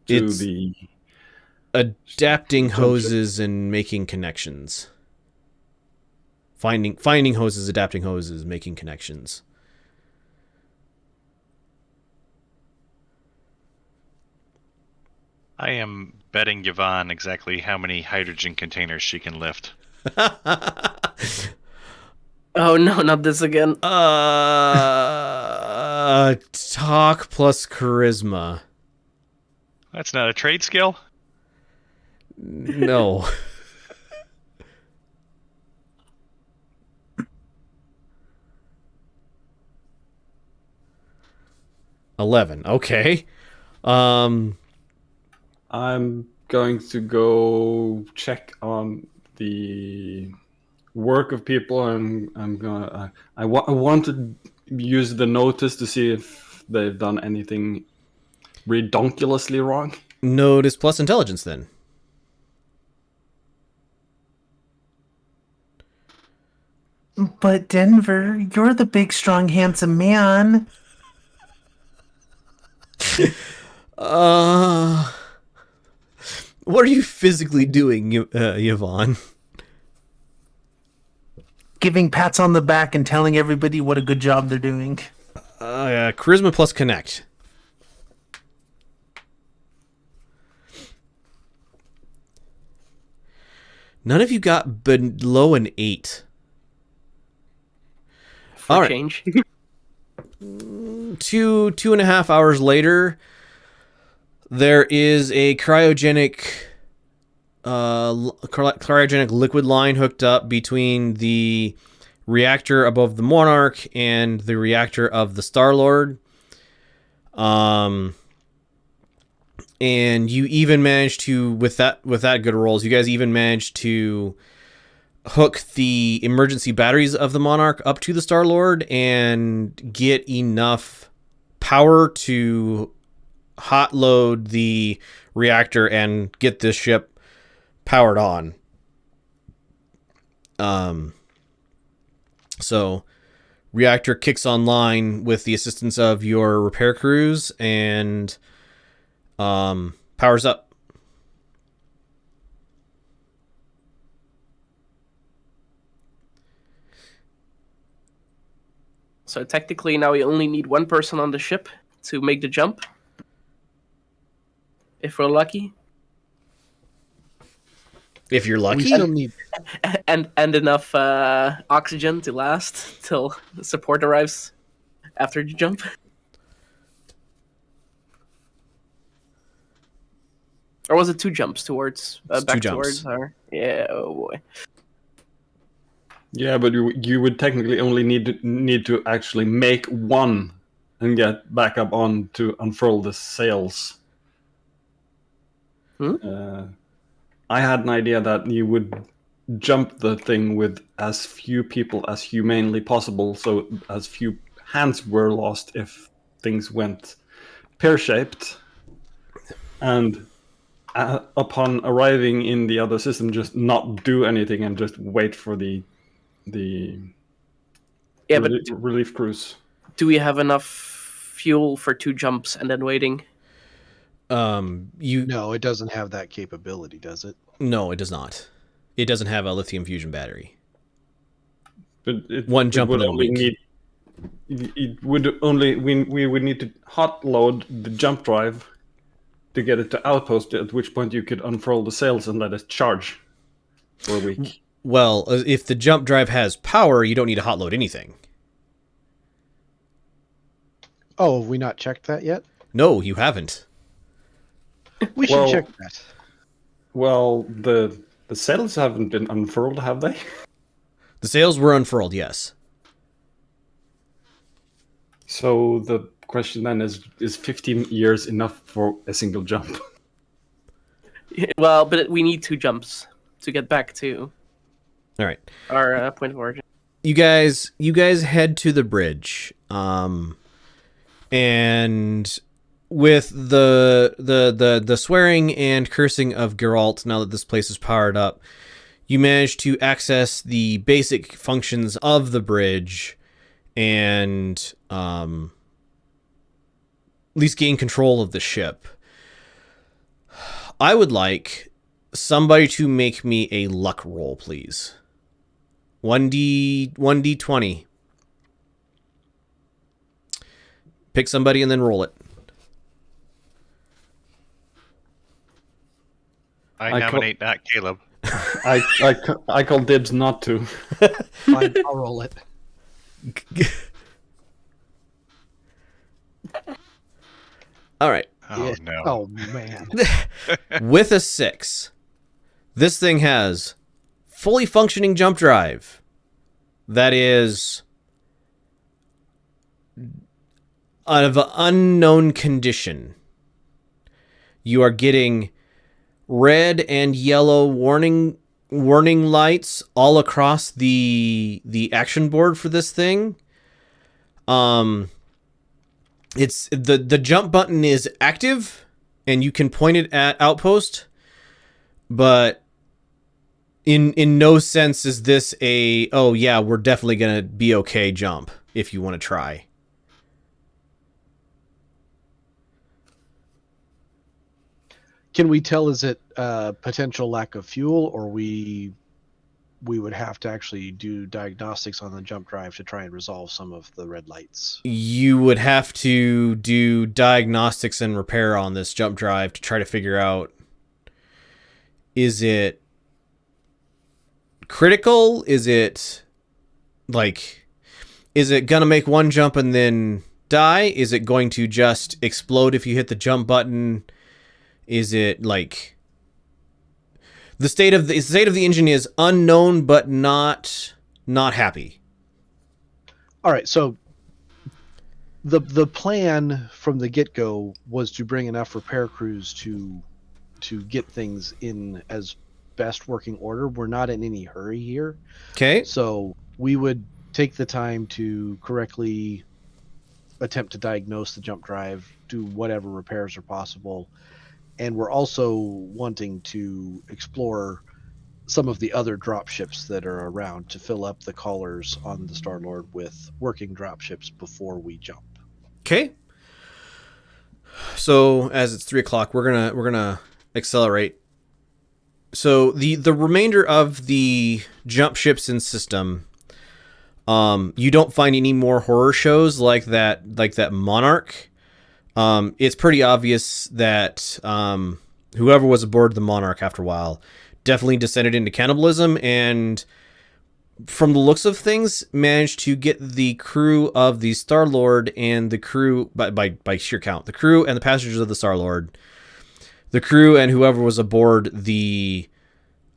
to It's the adapting jump ship? hoses and making connections. Finding hoses, adapting hoses, making connections. I am betting Yvonne exactly how many hydrogen containers she can lift. Oh no, not this again. Talk plus charisma. That's not a trade skill? No. $11. Okay. I'm going to go check on the work of people, and I want to use the notice to see if they've done anything redonkulously wrong. Notice plus intelligence then. But Denver, you're the big, strong, handsome man. What are you physically doing, Yvonne? Giving pats on the back and telling everybody what a good job they're doing. Charisma plus connect. None of you got below an 8. For all right. change. 2.5 hours later, there is a cryogenic liquid line hooked up between the reactor above the Monarch and the reactor of the Star-Lord. And you even managed to, with that good rolls, you guys even managed to hook the emergency batteries of the Monarch up to the Star-Lord and get enough power to hot load the reactor and get this ship powered on. So reactor kicks online with the assistance of your repair crews and powers up. So technically now we only need one person on the ship to make the jump. If we're lucky. If you're We lucky. still need. And enough oxygen to last till support arrives after the jump. Or was it 2 jumps towards It's back 2 jumps. towards our? Yeah, oh boy. Yeah, but you would technically only need to actually make one and get back up on to unfurl the sails. I had an idea that you would jump the thing with as few people as humanely possible, so as few hands were lost if things went pear-shaped. And upon arriving in the other system, just not do anything and just wait for the relief crews. Do we have enough fuel for 2 jumps and then waiting? No, it doesn't have that capability, does it? No, it does not. It doesn't have a lithium fusion battery. But One jump would and then a only week. it would only we would need to hot load the jump drive to get it to outpost. At which point you could unfurl the sails and let it charge for a week. Well, if the jump drive has power, you don't need to hot load anything. Oh, have we not checked that yet? No, you haven't. We should check that. Well, the sails haven't been unfurled, have they? The sails were unfurled, yes. So the question then is 15 years enough for a single jump? Well, but we need 2 jumps to get back to All right. our point of origin. You guys head to the bridge. And with the swearing and cursing of Geralt, now that this place is powered up, you manage to access the basic functions of the bridge and at least gain control of the ship. I would like somebody to make me a luck roll, please. 1d20. Pick somebody and then roll it. I nominate not Caleb. I call dibs not to. Fine, I'll roll it. All right. Oh, Yeah. no. Oh, man. With a 6, this thing has fully functioning jump drive. That is of an unknown condition. You are getting red and yellow warning lights all across the action board for this thing. It's the jump button is active and you can point it at outpost, but in no sense is this a, oh yeah, we're definitely gonna be okay jump if you want to try. Can we tell, is it potential lack of fuel, or we would have to actually do diagnostics on the jump drive to try and resolve some of the red lights? You would have to do diagnostics and repair on this jump drive to try to figure out, is it critical? Is it gonna make one jump and then die? Is it going to just explode if you hit the jump button? Is it like the state of the engine is unknown but not happy? All right, so the plan from the get-go was to bring enough repair crews to get things in as best working order. We're not in any hurry here. Okay. So we would take the time to correctly attempt to diagnose the jump drive, do whatever repairs are possible. And we're also wanting to explore some of the other drop ships that are around to fill up the collars on the Star-Lord with working drop ships before we jump. Okay. So as it's 3:00, we're gonna accelerate. So the remainder of the jump ships in system, you don't find any more horror shows like that Monarch. It's pretty obvious that whoever was aboard the Monarch after a while definitely descended into cannibalism, and from the looks of things, managed to get the crew of the Star-Lord and the crew, by sheer count, the crew and the passengers of the Star-Lord, the crew and whoever was aboard the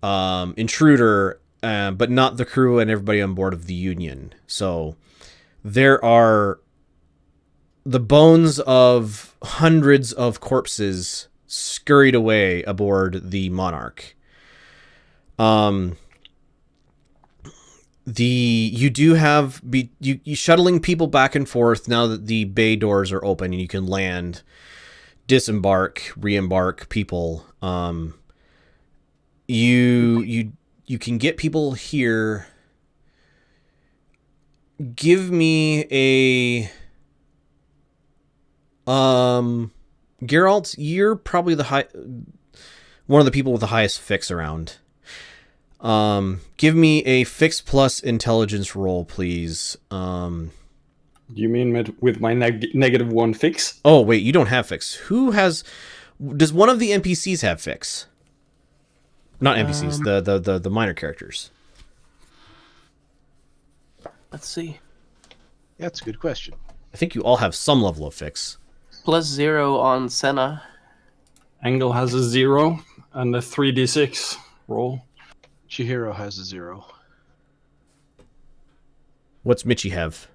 intruder, but not the crew and everybody on board of the Union. So there are the bones of hundreds of corpses scurried away aboard the Monarch. You do have you shuttling people back and forth now that the bay doors are open and you can land, disembark, re-embark people. You can get people here. Give me Geralt, you're probably one of the people with the highest fix around. Give me a fix plus intelligence roll, please. You mean with my -1 fix? Oh, wait, you don't have fix. Does one of the NPCs have fix? Not NPCs, the minor characters. Let's see. Yeah, that's a good question. I think you all have some level of fix. +0 on Senna. Engel has a 0 and a 3d6 roll. Chihiro has a 0. What's Mitchie have?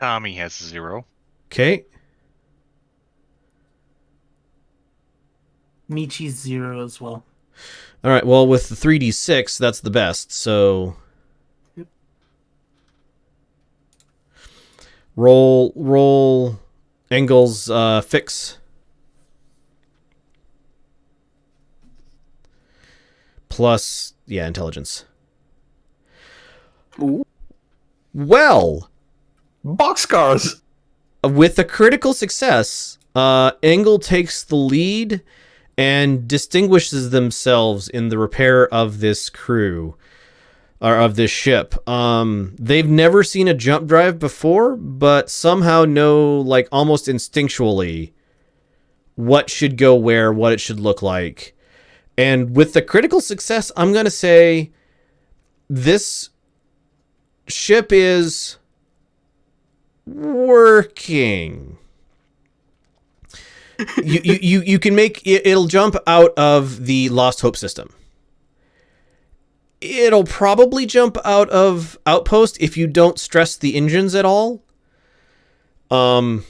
Tommy has 0. Okay. Michi's 0 as well. All right, well, with the 3d6, that's the best, so... Yep. Roll Engel's fix. Plus, intelligence. Ooh. Well, Boxcars! with a critical success, Engel takes the lead and distinguishes themselves in the repair of this crew, or of this ship. They've never seen a jump drive before, but somehow know, like, almost instinctually what should go where, what it should look like. And with the critical success, I'm going to say this ship is working. You can make it'll jump out of the Lost Hope system. It'll probably jump out of Outpost if you don't stress the engines at all. You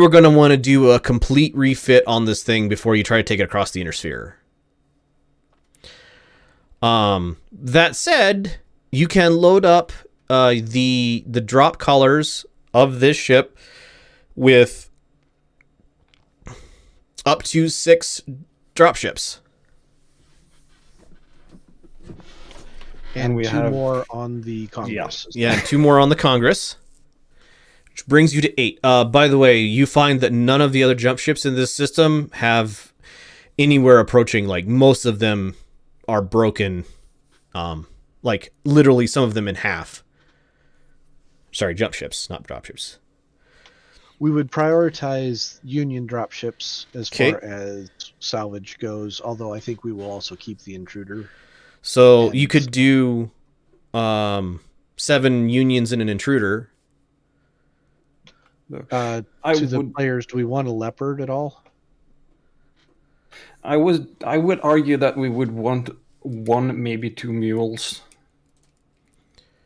are going to want to do a complete refit on this thing before you try to take it across the inner sphere. That said, you can load up the drop collars of this ship with up to 6 dropships. And we two have- more on the Congress. Yeah, 2 more on the Congress, which brings you to 8. By the way, you find that none of the other jump ships in this system have anywhere approaching, like, most of them are broken, like, literally some of them in half. Sorry, jump ships, not drop ships. We would prioritize Union dropships as Okay. far as salvage goes, although I think we will also keep the intruder. So And- you could do 7 unions and an intruder. I To the would players, do we want a leopard at all? I would argue that we would want 1, maybe 2 mules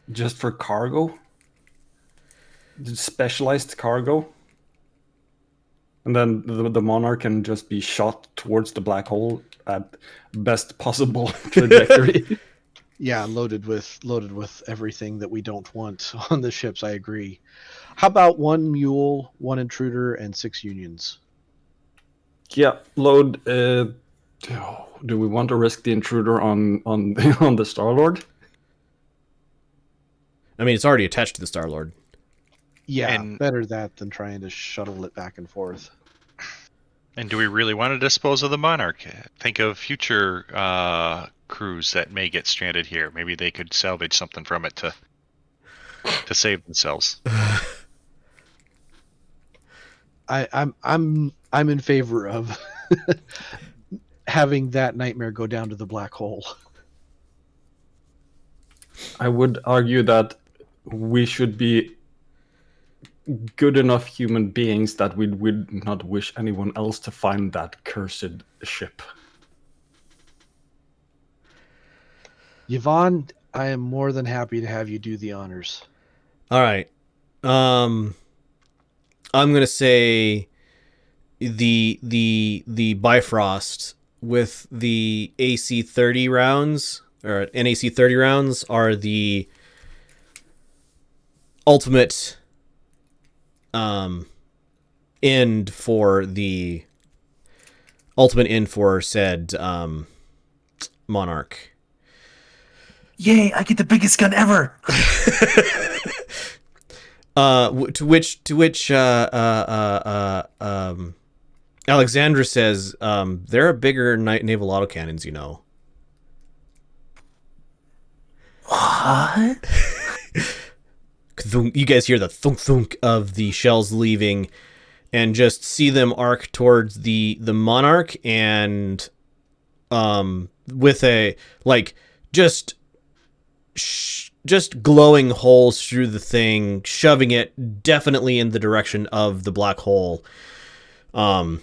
just for cargo. Specialized cargo. And then the monarch can just be shot towards the black hole at best possible trajectory. Yeah, loaded with everything that we don't want on the ships. I agree. How about 1 mule, 1 intruder, and 6 unions? Yeah, load. Do we want to risk the intruder on on the Star-Lord? I mean, it's already attached to the Star-Lord. Yeah, And- better that than trying to shuttle it back and forth. And do we really want to dispose of the Monarch? Think of future crews that may get stranded here. Maybe they could salvage something from it to save themselves. I'm in favor of having that nightmare go down to the black hole. I would argue that we should be good enough human beings that we would not wish anyone else to find that cursed ship. Yvonne, I am more than happy to have you do the honors. All right. I'm gonna say the Bifrost with the AC 30 rounds or NAC 30 rounds are the ultimate end for said Monarch. Yay, I get the biggest gun ever! To which Alexandra says, there are bigger naval autocannons, you know. What? You guys hear the thunk thunk of the shells leaving, and just see them arc towards the monarch, and with a just glowing holes through the thing, shoving it definitely in the direction of the black hole, and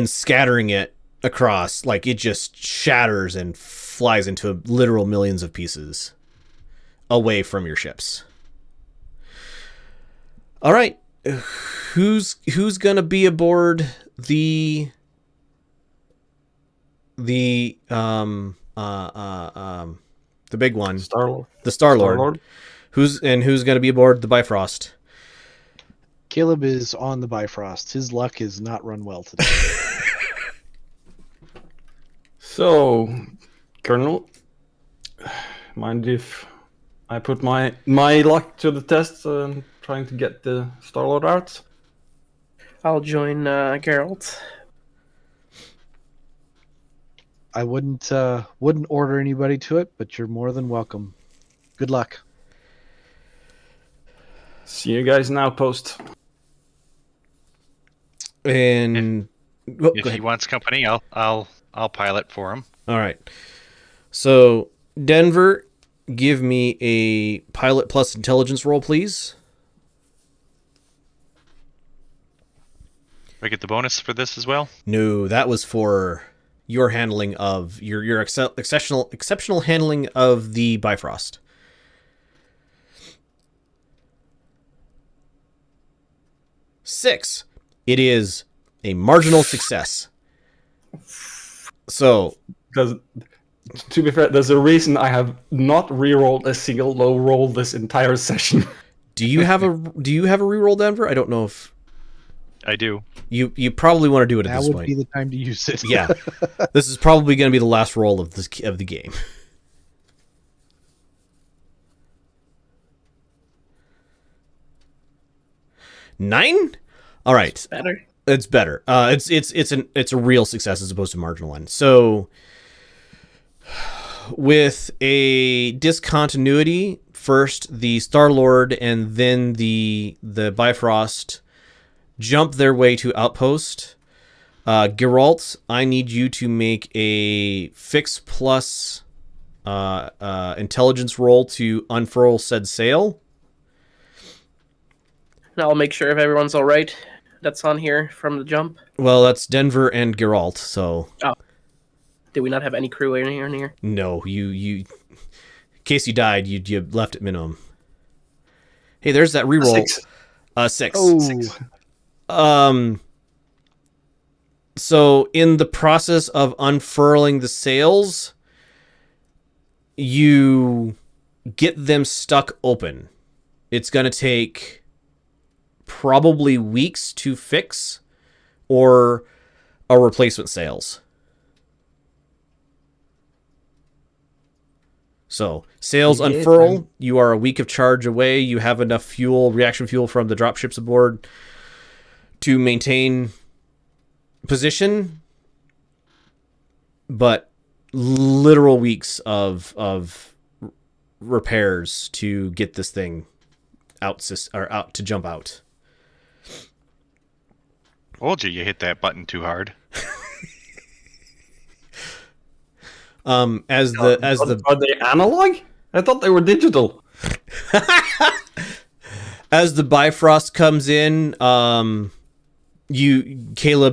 scattering it across. Like, it just shatters and flies into literal millions of pieces away from your ships. All right, who's gonna be aboard the big one, Star-Lord. the Star-Lord. Star-Lord. Who's gonna be aboard the Bifrost? Caleb is on the Bifrost. His luck has not run well today. So, Colonel, mind if I put my luck to the test, trying to get the Star-Lord out? I'll join Geralt. I wouldn't order anybody to it, but you're more than welcome. Good luck. See you guys now, post. And If he wants company, I'll pilot for him. all right. So, Denver, give me a pilot plus intelligence roll, please. Do I get the bonus for this as well? No, that was for your handling of your exceptional handling of the Bifrost. Six. It is a marginal success. So, Because, to be fair, there's a reason I have not re-rolled a single low roll this entire session. do you have a reroll, Denver? I don't know if I do. you probably want to do it at Now this would point. be the time to use it. Yeah, this is probably going to be the last roll of the game. Nine. All right, Better. it's better. It's a real success as opposed to marginal one. So, with a discontinuity, first the Star-Lord and then the Bifrost jump their way to outpost. Geralt, I need you to make a fix plus intelligence roll to unfurl said sail. And I'll make sure if everyone's all right. That's on here from the jump. Well, that's Denver and Geralt, so Did we not have any crew in here? no, you in case you died, you left at minimum. Hey, there's that reroll. Six. Six. Oh, Six. So in the process of unfurling the sails, you get them stuck open. It's going to take probably weeks to fix, or a replacement sails. So sails unfurl. You are a week of charge away. You have enough fuel, reaction fuel from the dropships aboard to maintain position, but literal weeks of repairs to get this thing out to jump out. Told you hit that button too hard. Are they analog? I thought they were digital. As the Bifrost comes in, Caleb,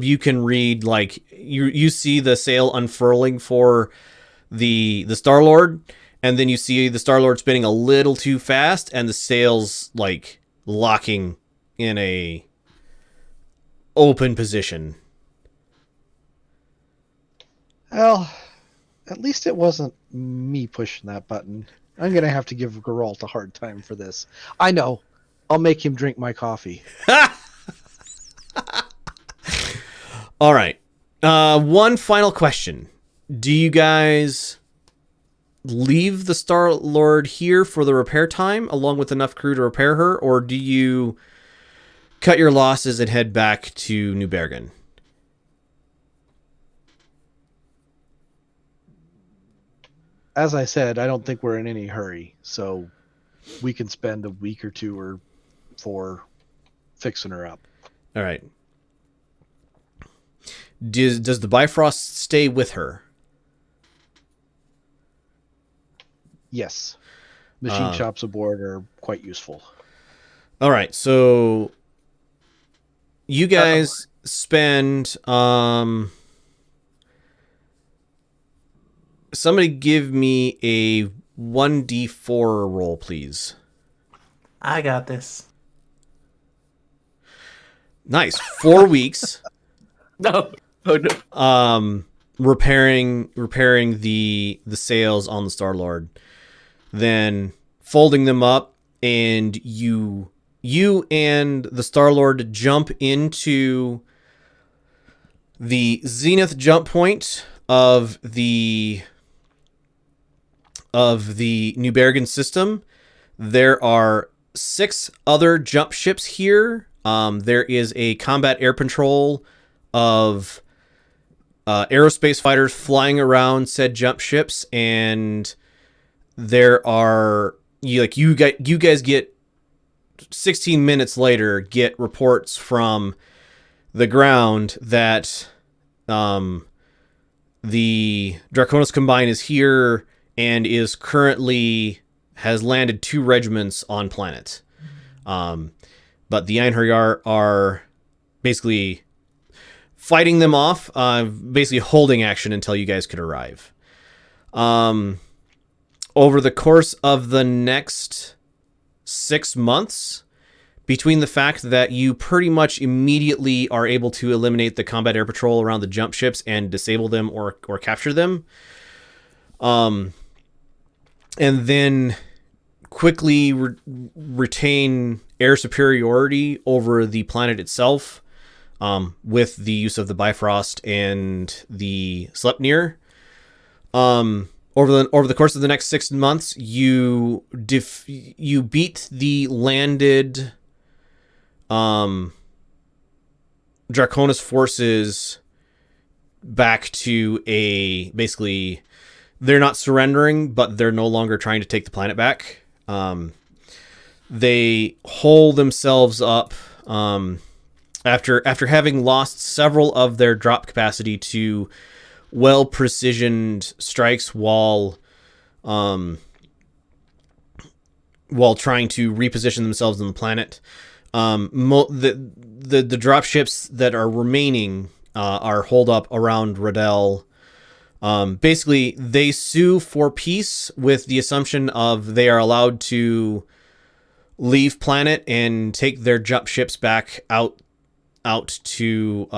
you can read, like, you see the sail unfurling for the Star-Lord, and then you see the Star-Lord spinning a little too fast, and the sails like locking in a open position. well, at least it wasn't me pushing that button. I'm going to have to give Geralt a hard time for this. I know. I'll make him drink my coffee. All right. One final question. Do you guys leave the Star Lord here for the repair time, along with enough crew to repair her, or do you cut your losses and head back to New Bergen? As I said, I don't think we're in any hurry, so we can spend a week or two or 4 fixing her up. All right. Does the Bifrost stay with her? Yes. Machine shops aboard are quite useful. All right, so you guys spend somebody give me a 1d4 roll, please. I got this. Nice. 4 weeks. No. Oh no. Repairing the sails on the Star-Lord, then folding them up, and you and the Star-Lord jump into the zenith jump point of the New Bergen system. There are 6 other jump ships here. There is a combat air patrol of aerospace fighters flying around said jump ships, and there are you guys get 16 minutes later get reports from the ground that the Draconis Combine is here and is currently has landed 2 regiments on planet. But the Einherjar are basically fighting them off, basically holding action until you guys could arrive. Over the course of the next 6 months, between the fact that you pretty much immediately are able to eliminate the combat air patrol around the jump ships and disable them or capture them, and then quickly retain air superiority over the planet itself, with the use of the Bifrost and the Sleipnir. Over the course of the next 6 months, you beat the landed Draconis forces back to basically they're not surrendering, but they're no longer trying to take the planet back. They hole themselves up after having lost several of their drop capacity to well-precisioned strikes while trying to reposition themselves on the planet. The drop ships that are remaining are holed up around Radel. Basically, they sue for peace with the assumption of they are allowed to leave planet and take their jump ships back out to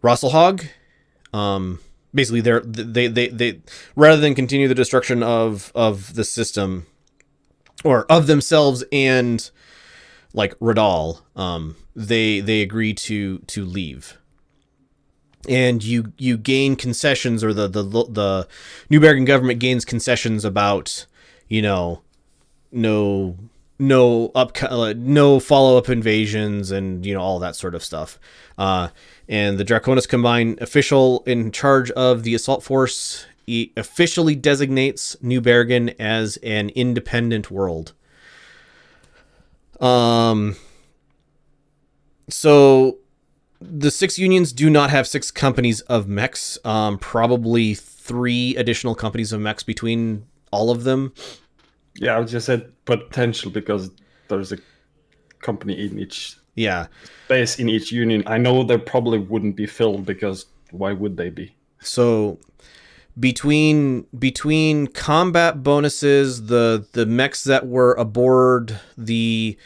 Rosselhog. Basically, they rather than continue the destruction of the system or of themselves and like Radal, they agree to leave. And you gain concessions, or the New Bergen government gains concessions about, no follow-up invasions and all that sort of stuff. And the Draconis Combine official in charge of the assault force officially designates New Bergen as an independent world. So the 6 unions do not have 6 companies of mechs. Probably 3 additional companies of mechs between all of them. Yeah, I just said potential because there's a company in each space in each union. I know they probably wouldn't be filled because why would they be? So between combat bonuses, the mechs that were aboard the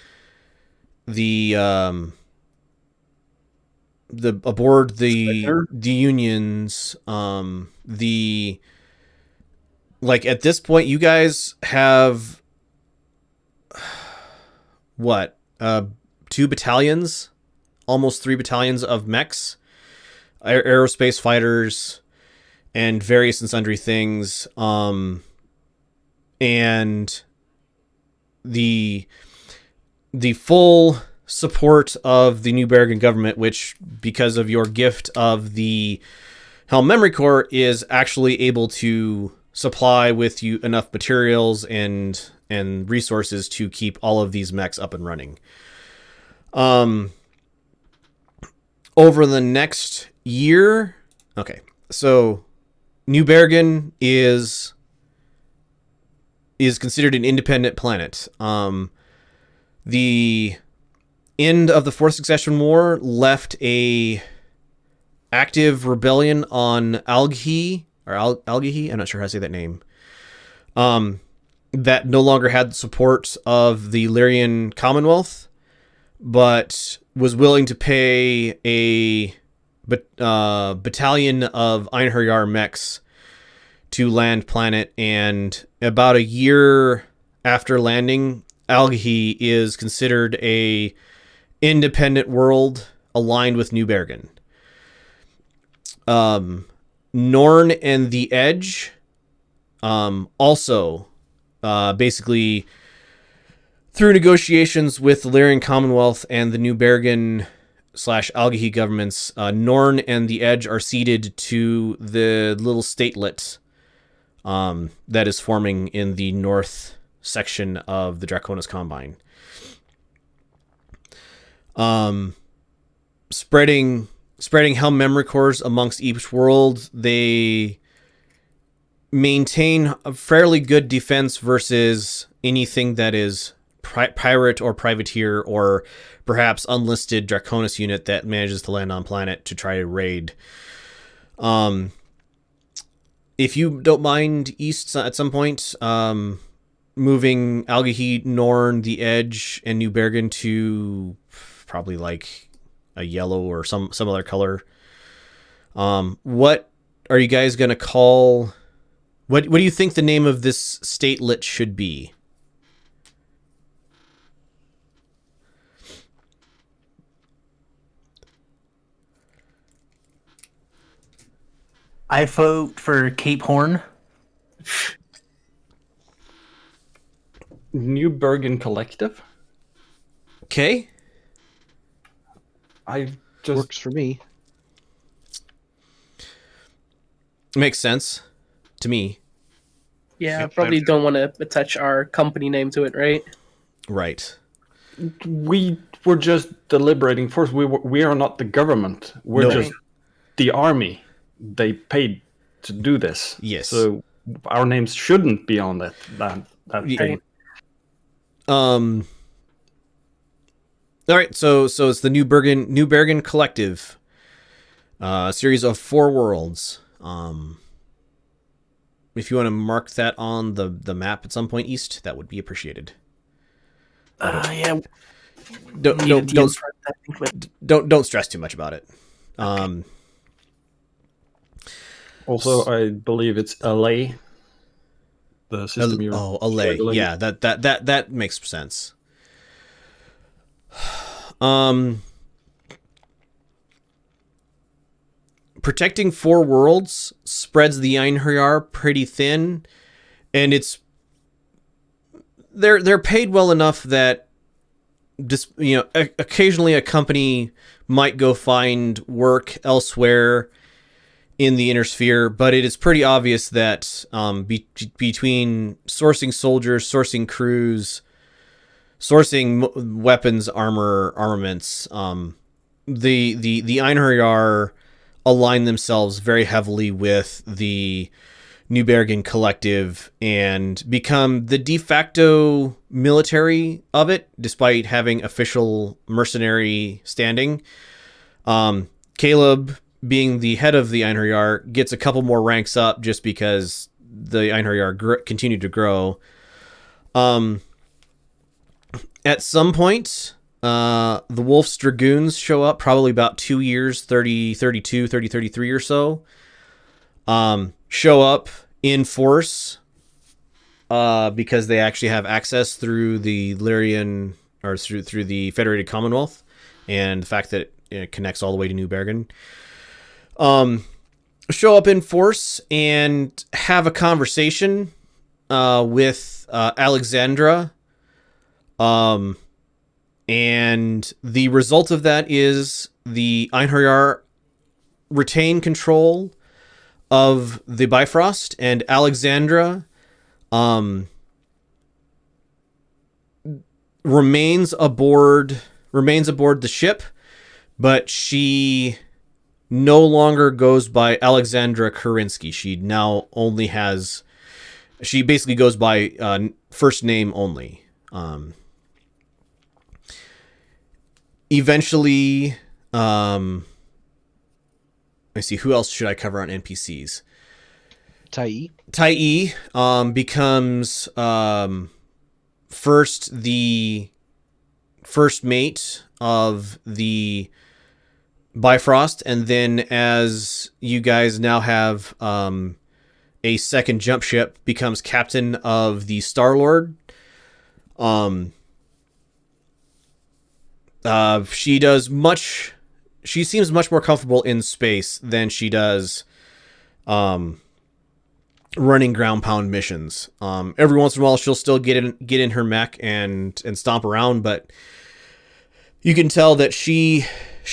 unions, at this point you guys have what, 2 battalions, almost 3 battalions of mechs, aerospace fighters, and various and sundry things. And the full support of the New Bergen government, which, because of your gift of the Helm Memory Core, is actually able to supply with you enough materials and resources to keep all of these mechs up and running. Over the next year, okay, so New Bergen is considered an independent planet. The end of the Fourth Succession War left a active rebellion on Alghi, I'm not sure how to say that name, that no longer had the support of the Lyrian Commonwealth, but was willing to pay a battalion of Einherjar mechs to land planet. And about a year after landing, Alghi is considered a independent world aligned with New Bergen. Norn and the Edge also basically, through negotiations with the Lyrian Commonwealth and the New Bergen / Alghi governments, Norn and the Edge are ceded to the little statelet that is forming in the north section of the Draconis Combine. Spreading Helm memory cores amongst each world, they maintain a fairly good defense versus anything that is pirate or privateer or perhaps unlisted Draconis unit that manages to land on planet to try to raid. If you don't mind, East at some point, moving Algahid, Norn, the Edge, and New Bergen to probably like a yellow or some other color. What are you guys gonna call? What do you think the name of this statelet should be? I vote for Cape Horn. New Bergen Collective. Okay. I just Works for me. Makes sense to me. Yeah, Yep, probably I'm- don't want to attach our company name to it, right? Right. we were just deliberating. First, we are not the government. We're No. just the army. They paid to do this. Yes. So our names shouldn't be on that Yeah. thing. All right, so it's the New Bergen Collective, a series of 4 worlds. If you want to mark that on the map at some point, East, that would be appreciated. Yeah. Don't stress too much about it. Also, I believe it's LA. The system you're LA. struggling. Yeah, that makes sense. Protecting 4 worlds spreads the Einherjar pretty thin, and they're paid well enough that just, occasionally a company might go find work elsewhere in the inner sphere, but it is pretty obvious that between sourcing soldiers, sourcing crews, sourcing weapons, armaments, the Einherjar align themselves very heavily with the New Bergen Collective and become the de facto military of it, despite having official mercenary standing. Caleb, being the head of the Einherjar, gets a couple more ranks up just because the Einherjar continue to grow. At some point, the Wolf's Dragoons show up, probably about 2 years, 32, 33 or so. Show up in force because they actually have access through the Lyrian, or through the Federated Commonwealth, and the fact that it connects all the way to New Bergen. show up in force and have a conversation with Alexandra. And the result of that is the Einherjar retain control of the Bifrost, and Alexandra remains aboard the ship, but she no longer goes by Alexandra Kurinsky. She basically goes by first name only. Eventually, I see, who else should I cover on NPCs? Tai. Becomes first the first mate of the Bifrost, and then as you guys now have a second jump ship, becomes captain of the Star-Lord. She seems much more comfortable in space than she does running ground pound missions. Every once in a while she'll still get in her mech and stomp around, but you can tell that she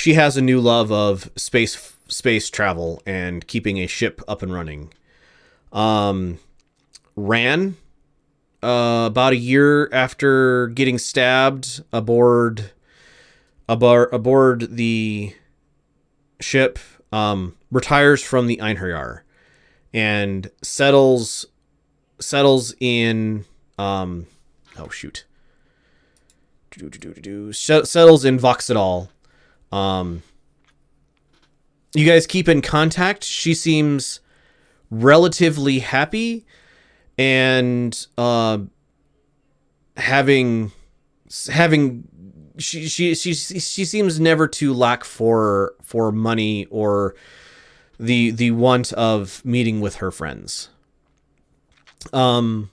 has a new love of space travel and keeping a ship up and running. Ran about a year after getting stabbed aboard the ship, retires from the Einherjar and settles in settles in Voxadal. You guys keep in contact. She seems relatively happy and having she seems never to lack for money or the want of meeting with her friends. So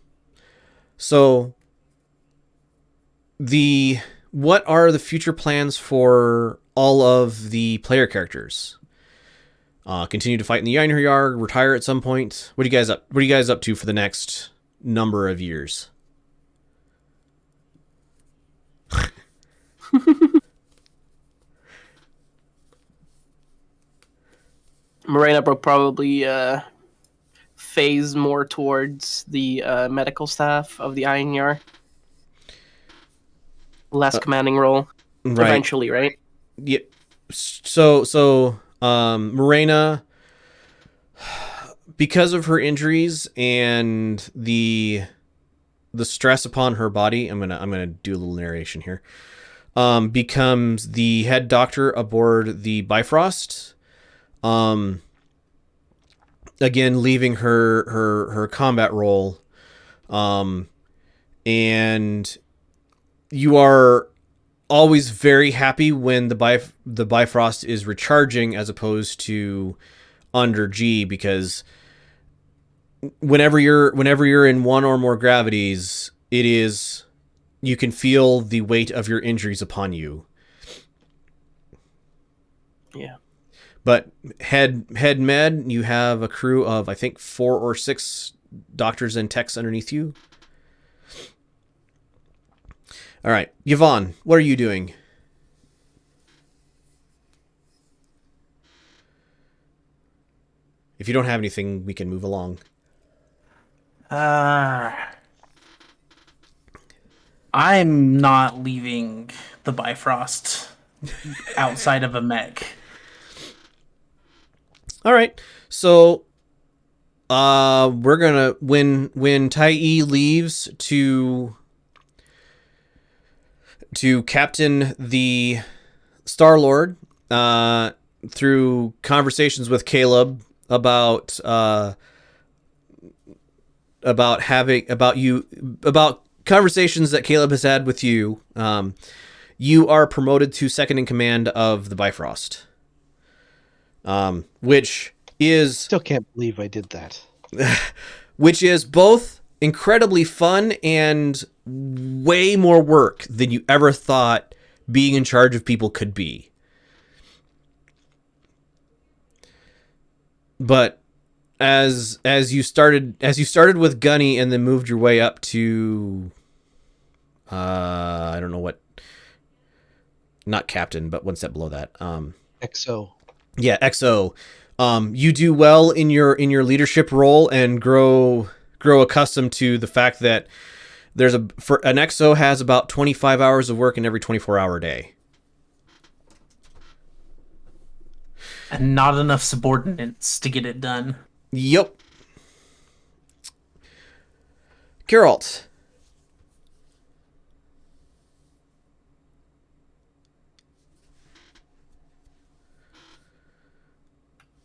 what are the future plans for all of the player characters? Continue to fight in the Einherjar, retire at some point. What are you guys up to for the next number of years? Morena will probably phase more towards the medical staff of the Einherjar. Less commanding role. Right. Eventually, right? Yeah. So Morena, because of her injuries and the stress upon her body, I'm gonna do a little narration here. Becomes the head doctor aboard the Bifrost. Again, leaving her combat role. And you are always very happy when the Bifrost is recharging as opposed to under G, because whenever you're in one or more gravities, you can feel the weight of your injuries upon you. Yeah. But head med, you have a crew of, I think, 4 or 6 doctors and techs underneath you. All right, Yvonne, what are you doing? If you don't have anything, we can move along. I'm not leaving the Bifrost outside of a mech. All right, so we're gonna when Tai leaves to captain the Star-Lord, through conversations with Caleb about conversations that Caleb has had with you, you are promoted to second in command of the Bifrost. Which is... Still can't believe I did that. Which is both incredibly fun and way more work than you ever thought being in charge of people could be. but as you started with Gunny and then moved your way up to I don't know what, not captain, but one step below that. XO. Yeah, XO. You do well in your leadership role and grow accustomed to the fact that an XO has about 25 hours of work in every 24-hour day. And not enough subordinates to get it done. Yep. Geralt.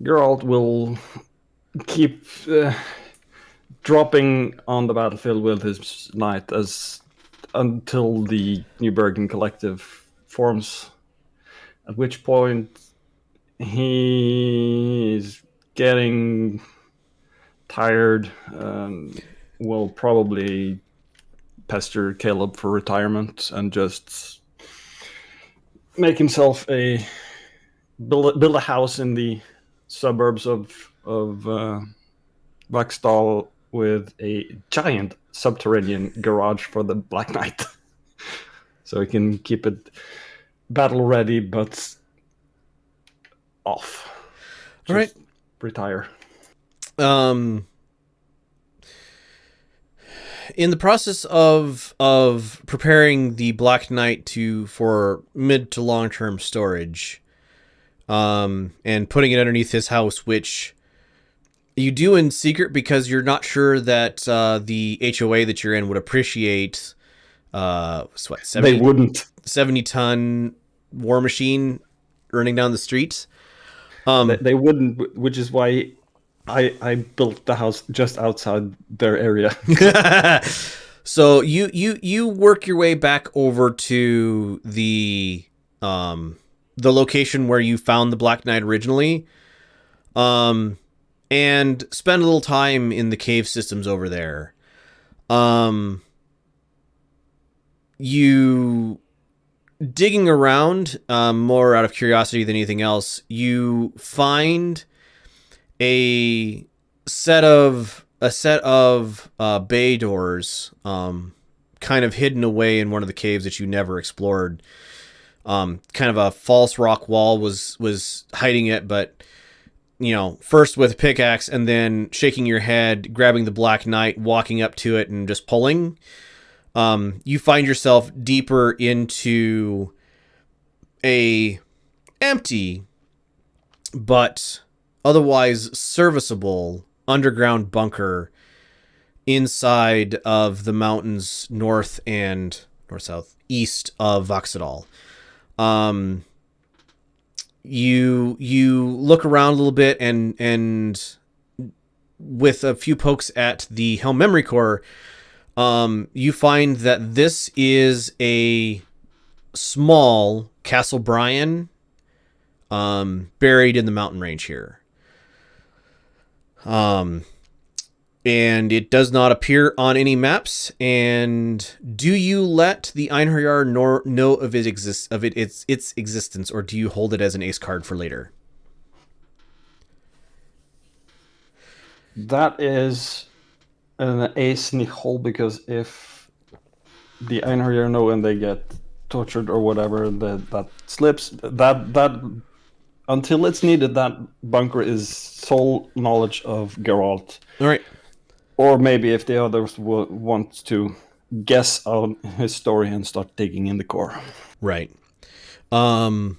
Geralt will keep dropping on the battlefield with his knight until the New Bergen Collective forms. At which point he's getting tired. Will probably pester Caleb for retirement and just make himself build a house in the suburbs of Vaxdal with a giant subterranean garage for the Black Knight, so he can keep it battle ready but off. All right. Retire. In the process of preparing the Black Knight for mid to long term storage, and putting it underneath his house, which you do in secret because you're not sure that the HOA that you're in would appreciate 70, they wouldn't 70-ton war machine running down the street. They wouldn't, which is why I built the house just outside their area. So you work your way back over to the location where you found the Black Knight originally, and spend a little time in the cave systems over there. You digging around, more out of curiosity than anything else, you find a set of bay doors, kind of hidden away in one of the caves that you never explored. Kind of a false rock wall was hiding it, but first with pickaxe and then shaking your head, grabbing the Black Knight, walking up to it and just pulling. You find yourself deeper into a empty but otherwise serviceable underground bunker inside of the mountains north south east of Vaxadal. You look around a little bit and with a few pokes at the Helm Memory Core, you find that this is a small Castle Bryan, buried in the mountain range here. And it does not appear on any maps. And do you let the Einherjar know of its existence, or do you hold it as an ace card for later? That is an ace in the hole, because if the Einherjar know and they get tortured or whatever, that slips. That until it's needed, that bunker is sole knowledge of Geralt. All right. Or maybe if the others want to guess on his story and start digging in the core. Right. The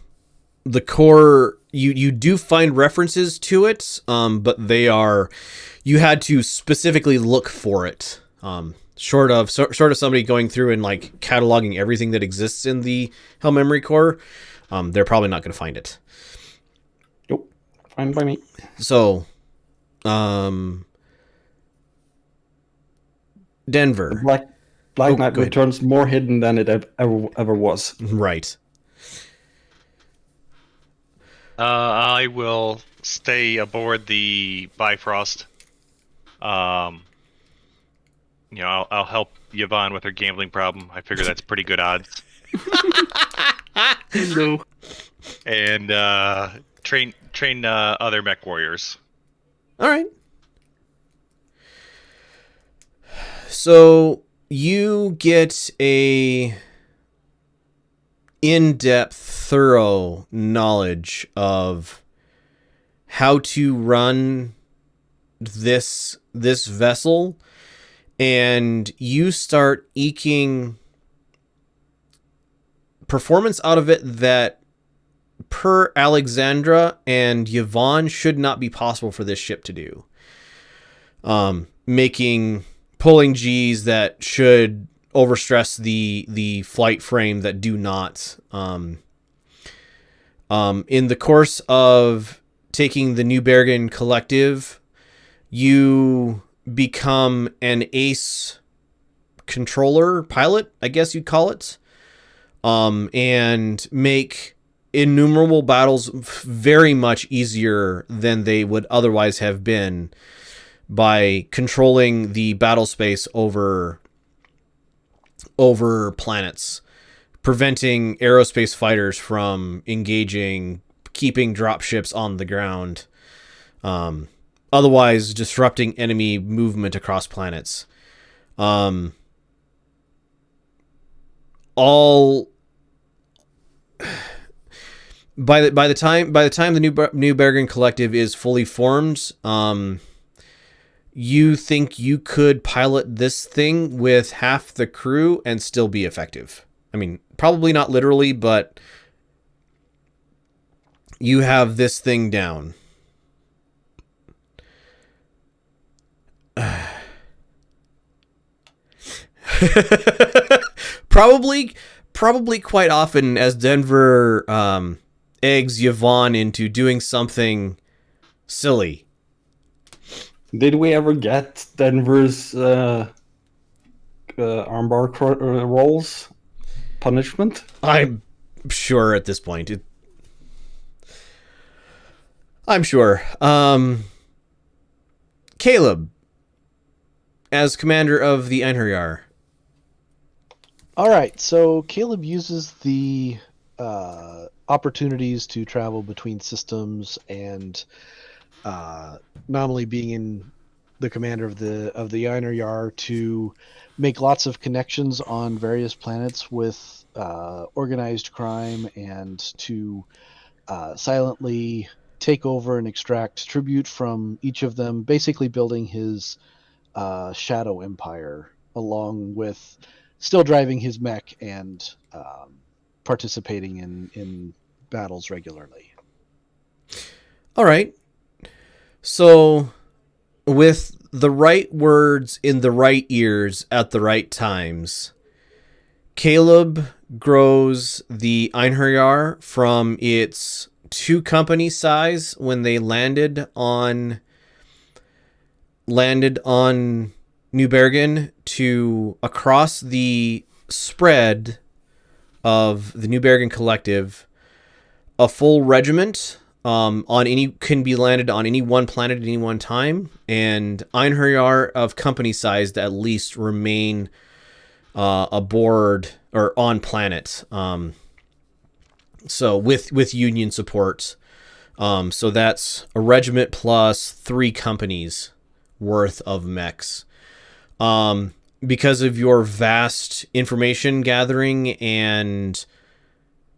core, you do find references to it, but you had to specifically look for it. Short of somebody going through and like cataloging everything that exists in the Helm Memory Core, they're probably not going to find it. Nope. Fine by me. So, Denver. Black Knight returns more hidden than it ever was. Right. I will stay aboard the Bifrost. I'll help Yvonne with her gambling problem. I figure that's pretty good odds. No. And train other mech warriors. All right. So you get a in-depth, thorough knowledge of how to run this vessel, and you start eking performance out of it that, per Alexandra and Yvonne, should not be possible for this ship to do. Pulling G's that should overstress the flight frame that do not. In the course of taking the New Bergen Collective, you become an ace controller pilot, I guess you'd call it, and make innumerable battles very much easier than they would otherwise have been by controlling the battle space over planets, preventing aerospace fighters from engaging, keeping dropships on the ground, otherwise disrupting enemy movement across planets. All by the time the New Bergen Collective is fully formed, you think you could pilot this thing with half the crew and still be effective. I mean, probably not literally, but you have this thing down. Probably quite often, as Denver eggs Yvonne into doing something silly. Did we ever get Denver's armbar rolls punishment? I'm sure at this point. I'm sure. Caleb, as commander of the Einherjar. All right, so Caleb uses the opportunities to travel between systems and nominally being in the commander of the Einherjar to make lots of connections on various planets with organized crime, and to silently take over and extract tribute from each of them, basically building his shadow empire, along with still driving his mech and participating in battles regularly. All right. So, with the right words in the right ears at the right times, Caleb grows the Einherjar from its 2-company size when they landed on New Bergen to, across the spread of the New Bergen Collective, a full regiment can be landed on any one planet at any one time, and Einherjar of company sized at least remain aboard or on planet. So with Union support. So that's a regiment plus 3 companies worth of mechs. Because of your vast information gathering and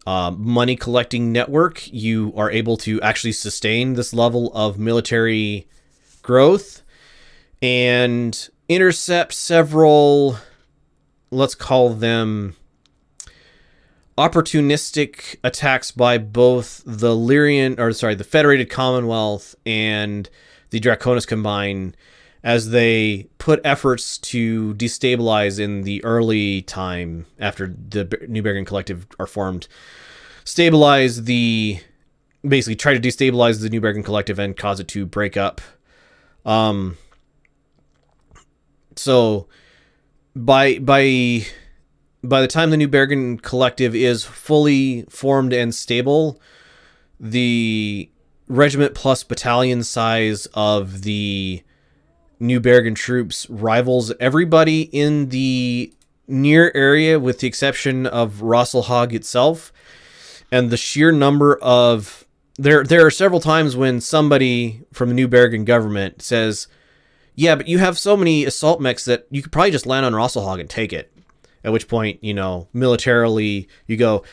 money collecting network, you are able to actually sustain this level of military growth and intercept several, let's call them, opportunistic attacks by both the the Federated Commonwealth and the Draconis Combine, as they put efforts to destabilize in the early time after the New Bergen Collective are formed. Basically try to destabilize the New Bergen Collective and cause it to break up. So by the time the New Bergen Collective is fully formed and stable, the regiment plus battalion size of the New Bergen troops rivals everybody in the near area, with the exception of Rosselhag itself. And the sheer number of there are several times when somebody from the New Bergen government says, "Yeah, but you have so many assault mechs that you could probably just land on Rosselhog and take it." At which point, militarily, you go,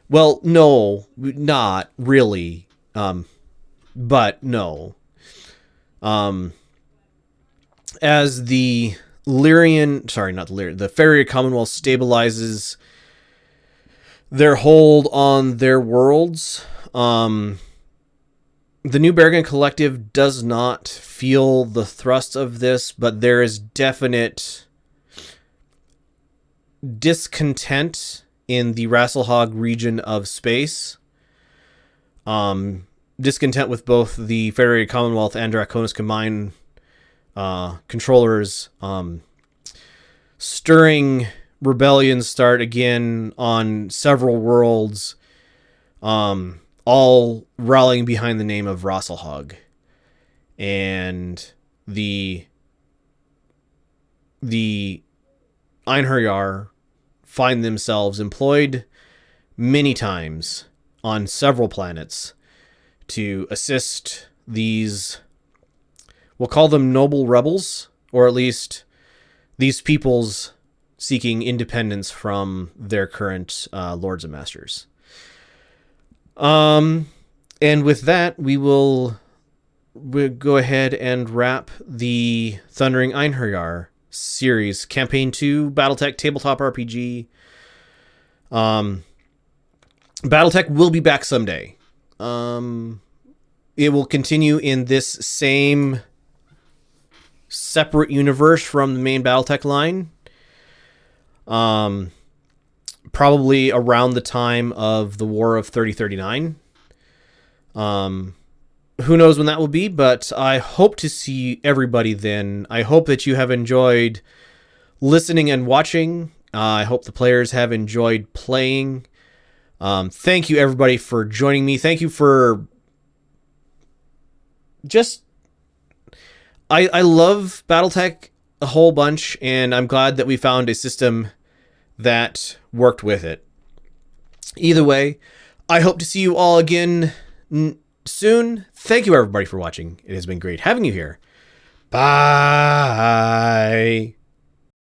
"Well, no, not really, but no." As the the Farrier Commonwealth stabilizes their hold on their worlds, the New Bergen Collective does not feel the thrust of this, but there is definite discontent in the Rasselhog region of space. Discontent with both the Farrier Commonwealth and Draconis Combined controllers, stirring rebellions start again on several worlds, all rallying behind the name of Rosselhog. And the Einherjar find themselves employed many times on several planets to assist these, we'll call them noble rebels, or at least these peoples seeking independence from their current lords and masters. And with that, we'll go ahead and wrap the Thundering Einherjar series, Campaign 2, Battletech Tabletop RPG. Battletech will be back someday. It will continue in this same separate universe from the main Battletech line. Probably around the time of the War of 3039. Who knows when that will be, but I hope to see everybody then. I hope that you have enjoyed listening and watching. I hope the players have enjoyed playing. Thank you, everybody, for joining me. Thank you for just... I love Battletech a whole bunch, and I'm glad that we found a system that worked with it. Either way, I hope to see you all again soon. Thank you, everybody, for watching. It has been great having you here. Bye.